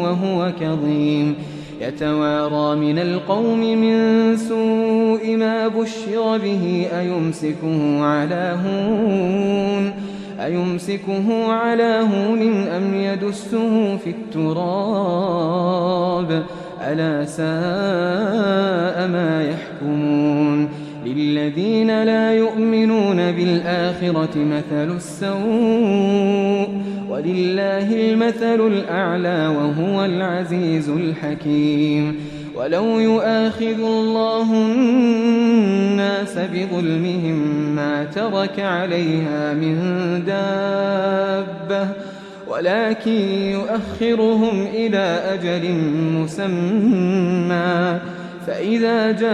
وهو كظيم يتوارى من القوم من سوء ما بشر به أيمسكه على هون أم يدسه في التراب ألا ساء ما يحكمون للذين لا يؤمنون بالآخرة مثل السوء ولله المثل الأعلى وهو العزيز الحكيم ولو يؤاخذ الله الناس بظلمهم ما ترك عليها من دابة ولكن يؤخرهم إلى أجل مسمى فإذا جاء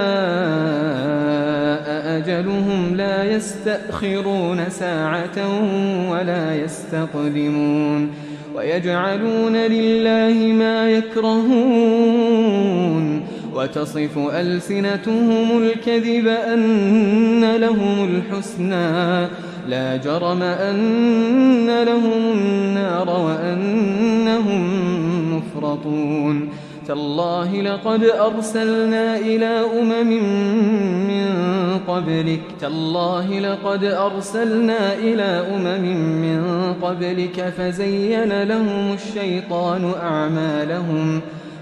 أجلهم لا يستأخرون ساعة ولا يستقدمون ويجعلون لله ما يكرهون وتصف ألسنتهم الكذب أن لهم الحسنى لا جرم أن لهم النار وأنهم مفرطون تالله لقد أرسلنا إلى أمم من قبلك فزين لهم الشيطان أعمالهم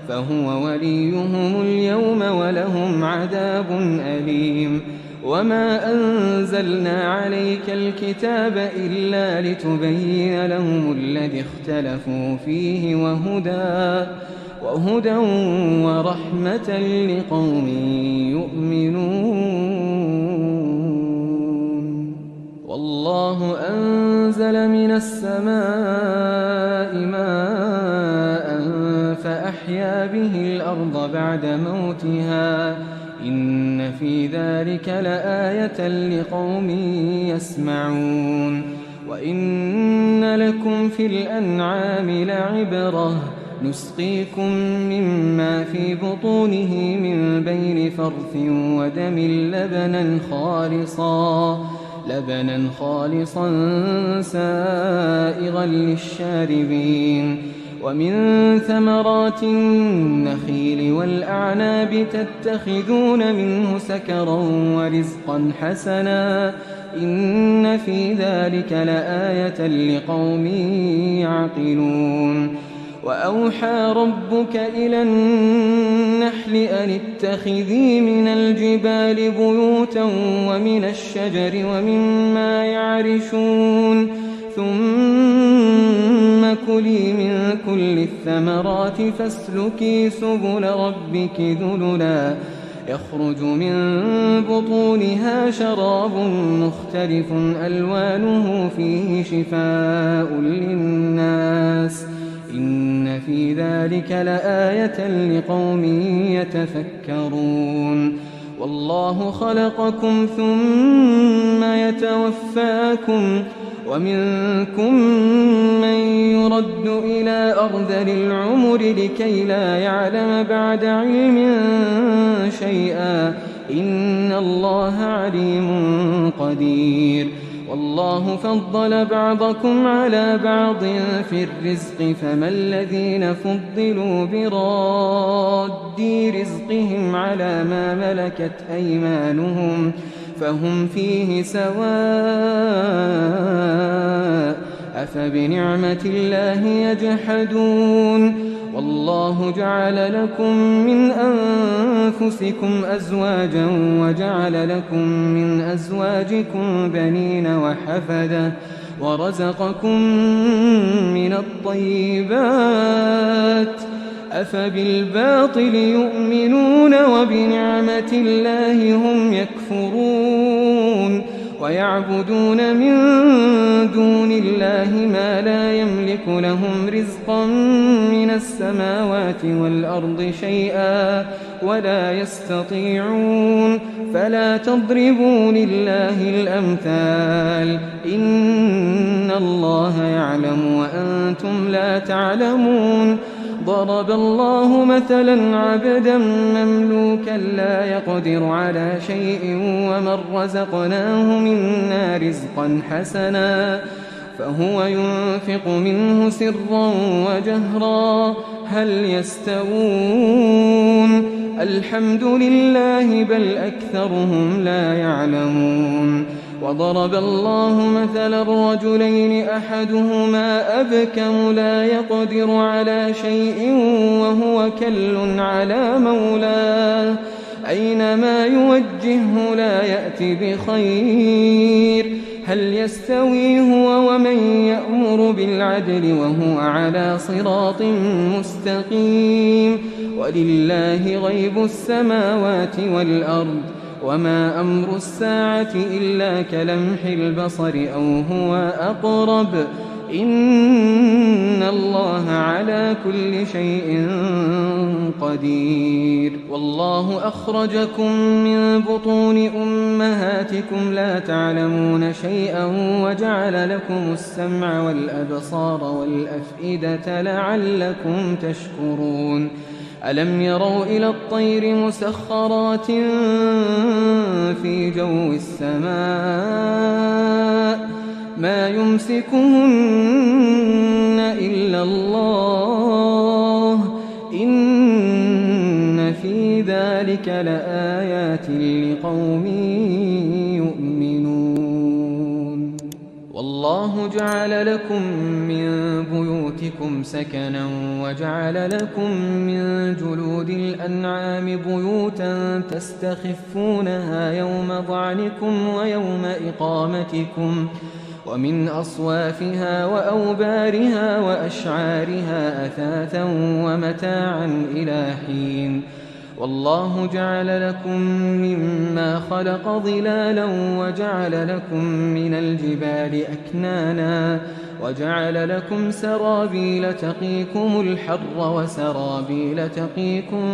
فهو وليهم اليوم ولهم عذاب أليم وما أنزلنا عليك الكتاب إلا لتبين لهم الذي اختلفوا فيه وهدى ورحمة لقوم يؤمنون والله أنزل من السماء ماء فأحيا به الأرض بعد موتها إن في ذلك لآية لقوم يسمعون وإن لكم في الأنعام لعبرة نسقيكم مما في بطونه من بين فرث ودم لبنا خالصا سائغا للشاربين ومن ثمرات النخيل والأعناب تتخذون منه سكرا ورزقا حسنا إن في ذلك لآية لقوم يعقلون وأوحى ربك إلى النحل أن اتخذي من الجبال بيوتا ومن الشجر ومما يعرشون ثم كلي من كل الثمرات فاسلكي سبل ربك ذللا يخرج من بطونها شراب مختلف ألوانه فيه شفاء للناس إن في ذلك لآية لقوم يتفكرون والله خلقكم ثم يتوفاكم ومنكم من يرد إلى أرذل العمر لكي لا يعلم بعد علم شيئا إن الله عليم قدير والله فضل بعضكم على بعض في الرزق فما الذين فضلوا براد رزقهم على ما ملكت أيمانهم فهم فيه سواء أفبنعمة الله يجحدون والله جعل لكم من أنفسكم أزواجا وجعل لكم من أزواجكم بنين وحفدة ورزقكم من الطيبات أفبالباطل يؤمنون وبنعمة الله هم يكفرون ويعبدون من دون الله ما لا يملك لهم رزقا من السماوات والأرض شيئا ولا يستطيعون فلا تضربوا لله الأمثال إن الله يعلم وأنتم لا تعلمون ضرب الله مثلا عبدا مملوكا لا يقدر على شيء ومن رزقناه منا رزقا حسنا فهو ينفق منه سرا وجهرا هل يستوون الحمد لله بل أكثرهم لا يعلمون وضرب الله مثلا رجلين أحدهما أبكم لا يقدر على شيء وهو كل على مولاه أينما يوجهه لا يأتي بخير هل يستوي هو ومن يأمر بالعدل وهو على صراط مستقيم ولله غيب السماوات والأرض وما أمر الساعة إلا كلمح البصر أو هو أقرب إن الله على كل شيء قدير والله أخرجكم من بطون أمهاتكم لا تعلمون شيئا وجعل لكم السمع والأبصار والأفئدة لعلكم تشكرون ألم يروا إلى الطير مسخرات في جو السماء ما يمسكهن إلا الله إن في ذلك لآيات لقوم يؤمنون والله جعل لكم من بيوتكم سكنا وجعل لكم من جلود الأنعام بيوتا تستخفونها يوم ضعنكم ويوم إقامتكم ومن أصوافها وأوبارها وأشعارها أثاثا ومتاعا إلى حين والله جعل لكم مما خلق ظلالا وجعل لكم من الجبال أكنانا وجعل لكم سرابيل تقيكم الحر وسرابيل تقيكم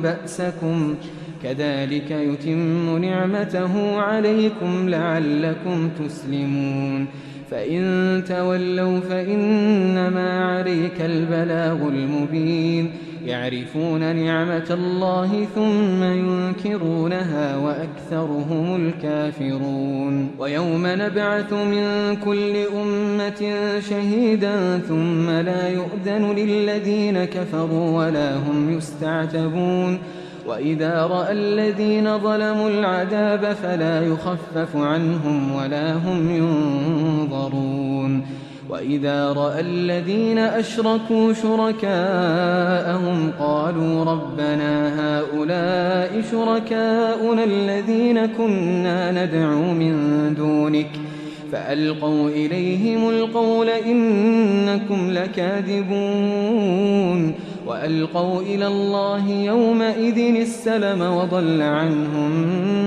بأسكم كذلك يتم نعمته عليكم لعلكم تسلمون فإن تولوا فإنما عليك البلاغ المبين يعرفون نعمة الله ثم ينكرونها وأكثرهم الكافرون ويوم نبعث من كل أمة شهيدا ثم لا يؤذن للذين كفروا ولا هم يستعتبون وإذا رأى الذين ظلموا العذاب فلا يخفف عنهم ولا هم ينظرون وإذا رأى الذين أشركوا شركاءهم قالوا ربنا هؤلاء شركاؤنا الذين كنا ندعو من دونك فألقوا إليهم القول إنكم لكاذبون وألقوا إلى الله يومئذ السلم وضل عنهم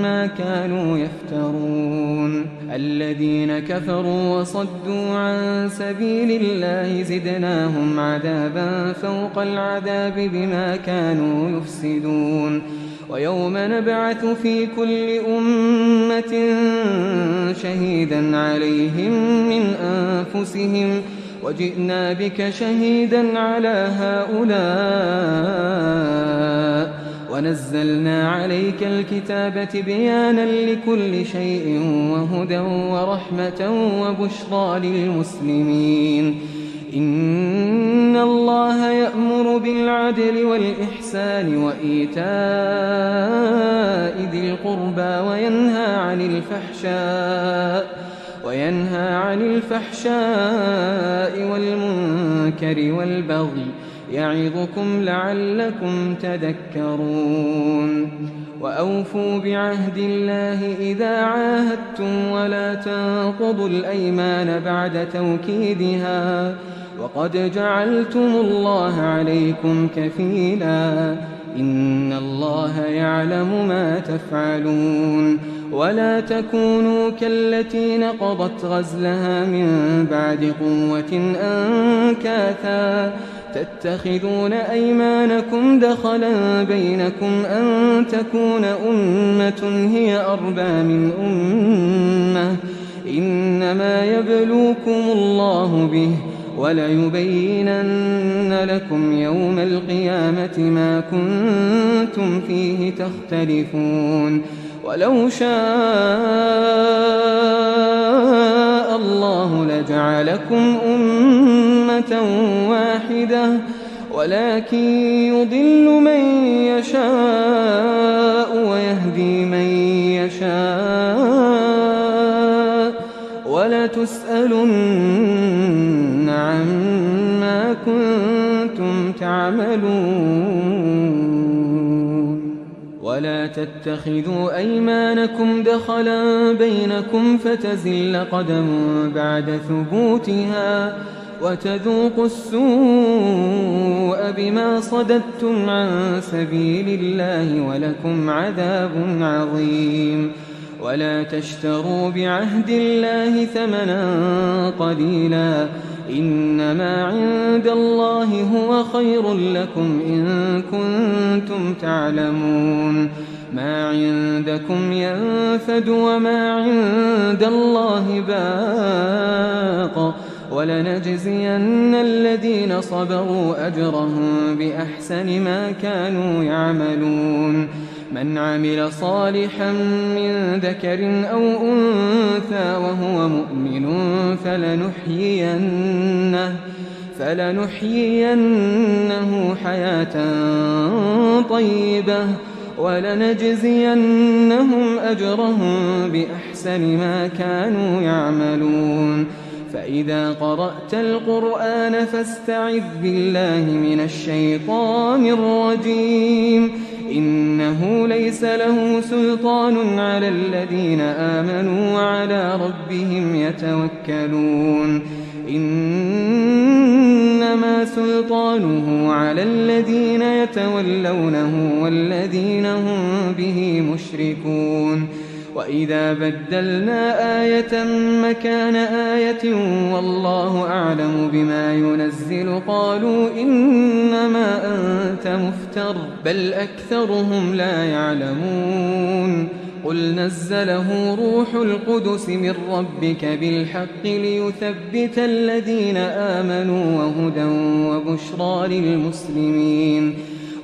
ما كانوا يفترون الذين كفروا وصدوا عن سبيل الله زدناهم عذابا فوق العذاب بما كانوا يفسدون ويوم نبعث في كل أمة شهيدا عليهم من أنفسهم وجئنا بك شهيدا على هؤلاء ونزلنا عليك الكتاب بيانا لكل شيء وهدى ورحمة وبشرى للمسلمين إن الله يأمر بالعدل والإحسان وإيتاء ذي القربى وينهى عن الفحشاء والمنكر والبغي يعظكم لعلكم تذكرون وأوفوا بعهد الله إذا عاهدتم ولا تنقضوا الأيمان بعد توكيدها وقد جعلتم الله عليكم كفيلا إن الله يعلم ما تفعلون ولا تكونوا كالتي نقضت غزلها من بعد قوة أنكاثا تتخذون أيمانكم دخلا بينكم أن تكون أمة هي أربى من أمة إنما يبلوكم الله به وليبينن لكم يوم القيامة ما كنتم فيه تختلفون ولو شاء الله لجعلكم أمة واحدة ولكن يضل من يشاء ويهدي من يشاء ولتسألن عما كنتم تعملون ولا تتخذوا أيمانكم دخلا بينكم فتزل قدم بعد ثبوتها وتذوقوا السوء بما صددتم عن سبيل الله ولكم عذاب عظيم ولا تشتروا بعهد الله ثمنا قليلا إنما عند الله هو خير لكم إن كنتم تعلمون ما عندكم ينفد وما عند الله باق ولنجزين الذين صبروا أجرهم بأحسن ما كانوا يعملون من عمل صالحا من ذكر أو أنثى وهو مؤمن فلنحيينه حياة طيبة ولنجزينهم أجرهم بأحسن ما كانوا يعملون فإذا قرأت القرآن فاستعذ بالله من الشيطان الرجيم إنه ليس له سلطان على الذين آمنوا وعلى ربهم يتوكلون إنما سلطانه على الذين يتولونه والذين هم به مشركون وإذا بدلنا آية مكان آية والله أعلم بما ينزل قالوا إنما أنت مفتر بل أكثرهم لا يعلمون قل نزله روح القدس من ربك بالحق ليثبت الذين آمنوا وهدى وبشرى للمسلمين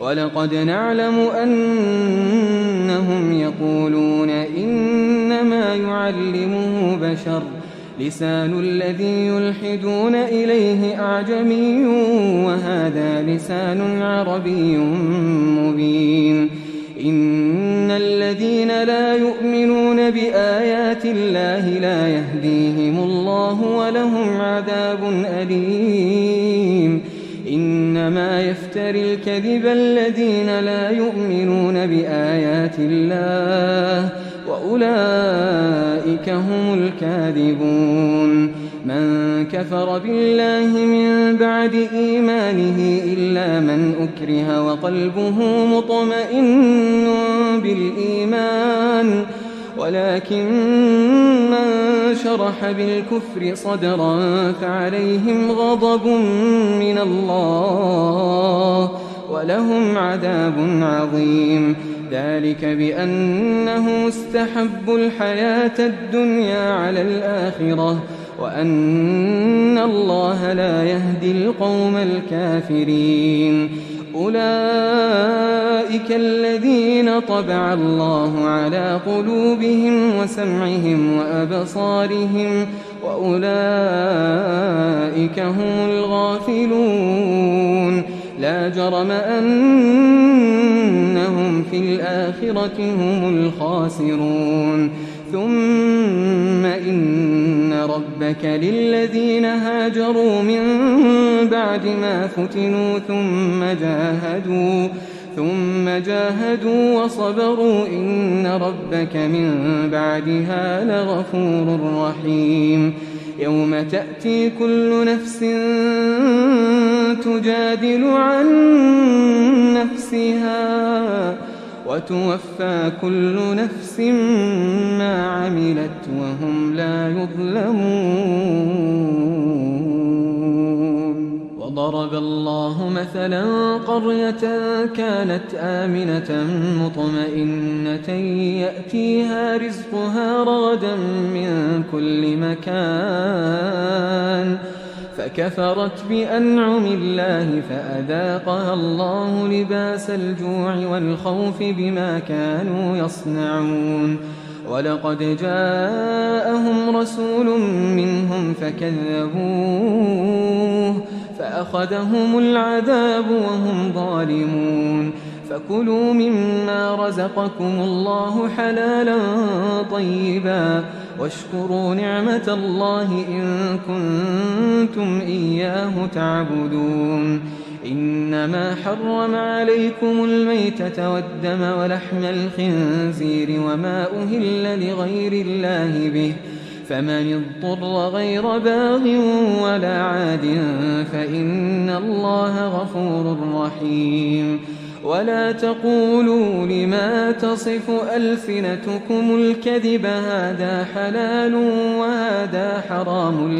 ولقد نعلم أنهم يقولون إنما يعلمه بشر لسان الذي يلحدون إليه أعجمي وهذا لسان عربي مبين إن الذين لا يؤمنون بآيات الله لا يهديهم الله ولهم عذاب أليم إنما يفتري الكذب الذين لا يؤمنون بآيات الله وأولئك هم الكاذبون من كفر بالله من بعد إيمانه إلا من أكره وقلبه مطمئن بالإيمان ولكن من شرح بالكفر صدرا فعليهم غضب من الله ولهم عذاب عظيم ذلك بأنه استحبوا الحياة الدنيا على الآخرة وأن الله لا يهدي القوم الكافرين أولئك الذين طبع الله على قلوبهم وسمعهم وأبصارهم وأولئك هم الغافلون لا جرم أنهم في الآخرة هم الخاسرون ثم إن ربك للذين هاجروا من بعد ما فتنوا ثم جاهدوا وصبروا إن ربك من بعدها لغفور رحيم يوم تأتي كل نفس تجادل عن نفسها وتوفى كل نفس ما عملت وهم لا يظلمون وضرب الله مثلا قرية كانت آمنة مطمئنة يأتيها رزقها رغدا من كل مكان فكفرت بأنعم الله فأذاقها الله لباس الجوع والخوف بما كانوا يصنعون. ولقد جاءهم رسول منهم فكذبوه فأخذهم العذاب وهم ظالمون. فكلوا مما رزقكم الله حلالا طيبا واشكروا نعمة الله إن كنتم إياه تعبدون. إنما حرم عليكم الميتة والدم ولحم الخنزير وما أهل لغير الله به، فمن اضطر غير باغ ولا عاد فإن الله غفور رحيم. ولا تقولوا لما تصف ألسنتكم الكذب هذا حلال وهذا حرام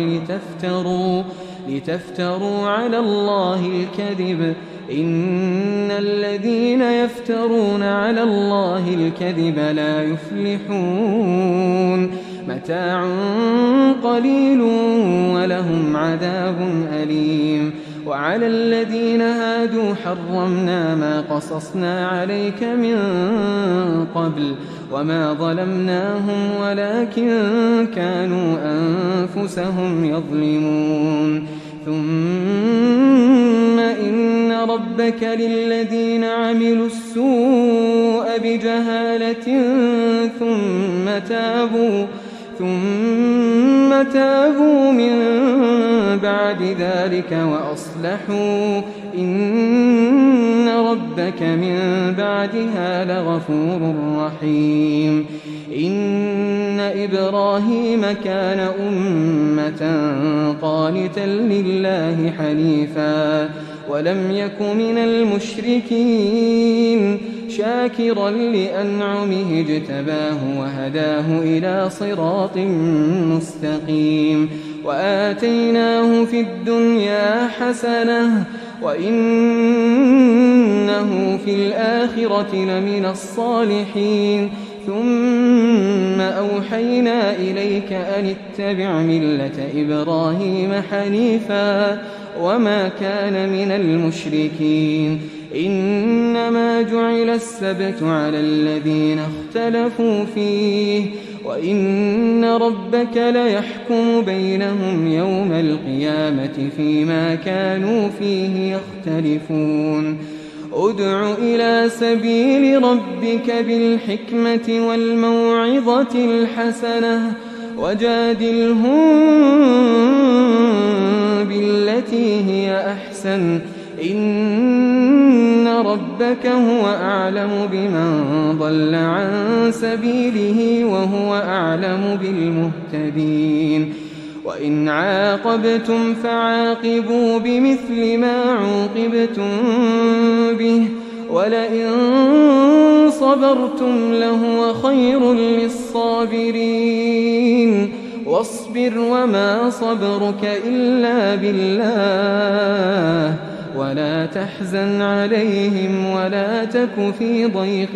لتفتروا على الله الكذب، إن الذين يفترون على الله الكذب لا يفلحون. متاع قليل ولهم عذاب أليم. وعلى الذين هادوا حرمنا ما قصصنا عليك من قبل وما ظلمناهم ولكن كانوا أنفسهم يظلمون. ثم إن ربك للذين عملوا السوء بجهالة ثم تابوا من بعد ذلك وأصلحوا إن ربك من بعدها لغفور رحيم. إن إبراهيم كان أمة قانتا لله حنيفا ولم يك من المشركين شاكرا لأنعمه اجتباه وهداه إلى صراط مستقيم. وآتيناه في الدنيا حسنة وإنه في الآخرة لمن الصالحين. ثم أوحينا إليك أن اتبع ملة إبراهيم حنيفا وما كان من المشركين. إنما جعل السبت على الذين اختلفوا فيه وإن ربك ليحكم بينهم يوم القيامة فيما كانوا فيه يختلفون. ادع إلى سبيل ربك بالحكمة والموعظة الحسنة وجادلهم بالتي هي أحسن إن ربك هو أعلم بمن ضل عن سبيله وهو أعلم بالمهتدين. وإن عاقبتم فعاقبوا بمثل ما عوقبتم به ولئن صبرتم لهو خير للصابرين. واصبر وما صبرك إلا بالله ولا تحزن عليهم ولا تك في ضيق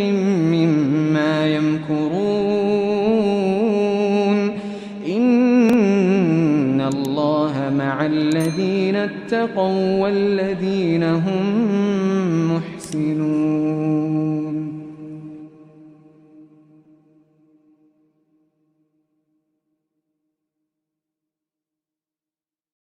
مما يمكرون. إن الله مع الذين اتقوا والذين هم محسنون.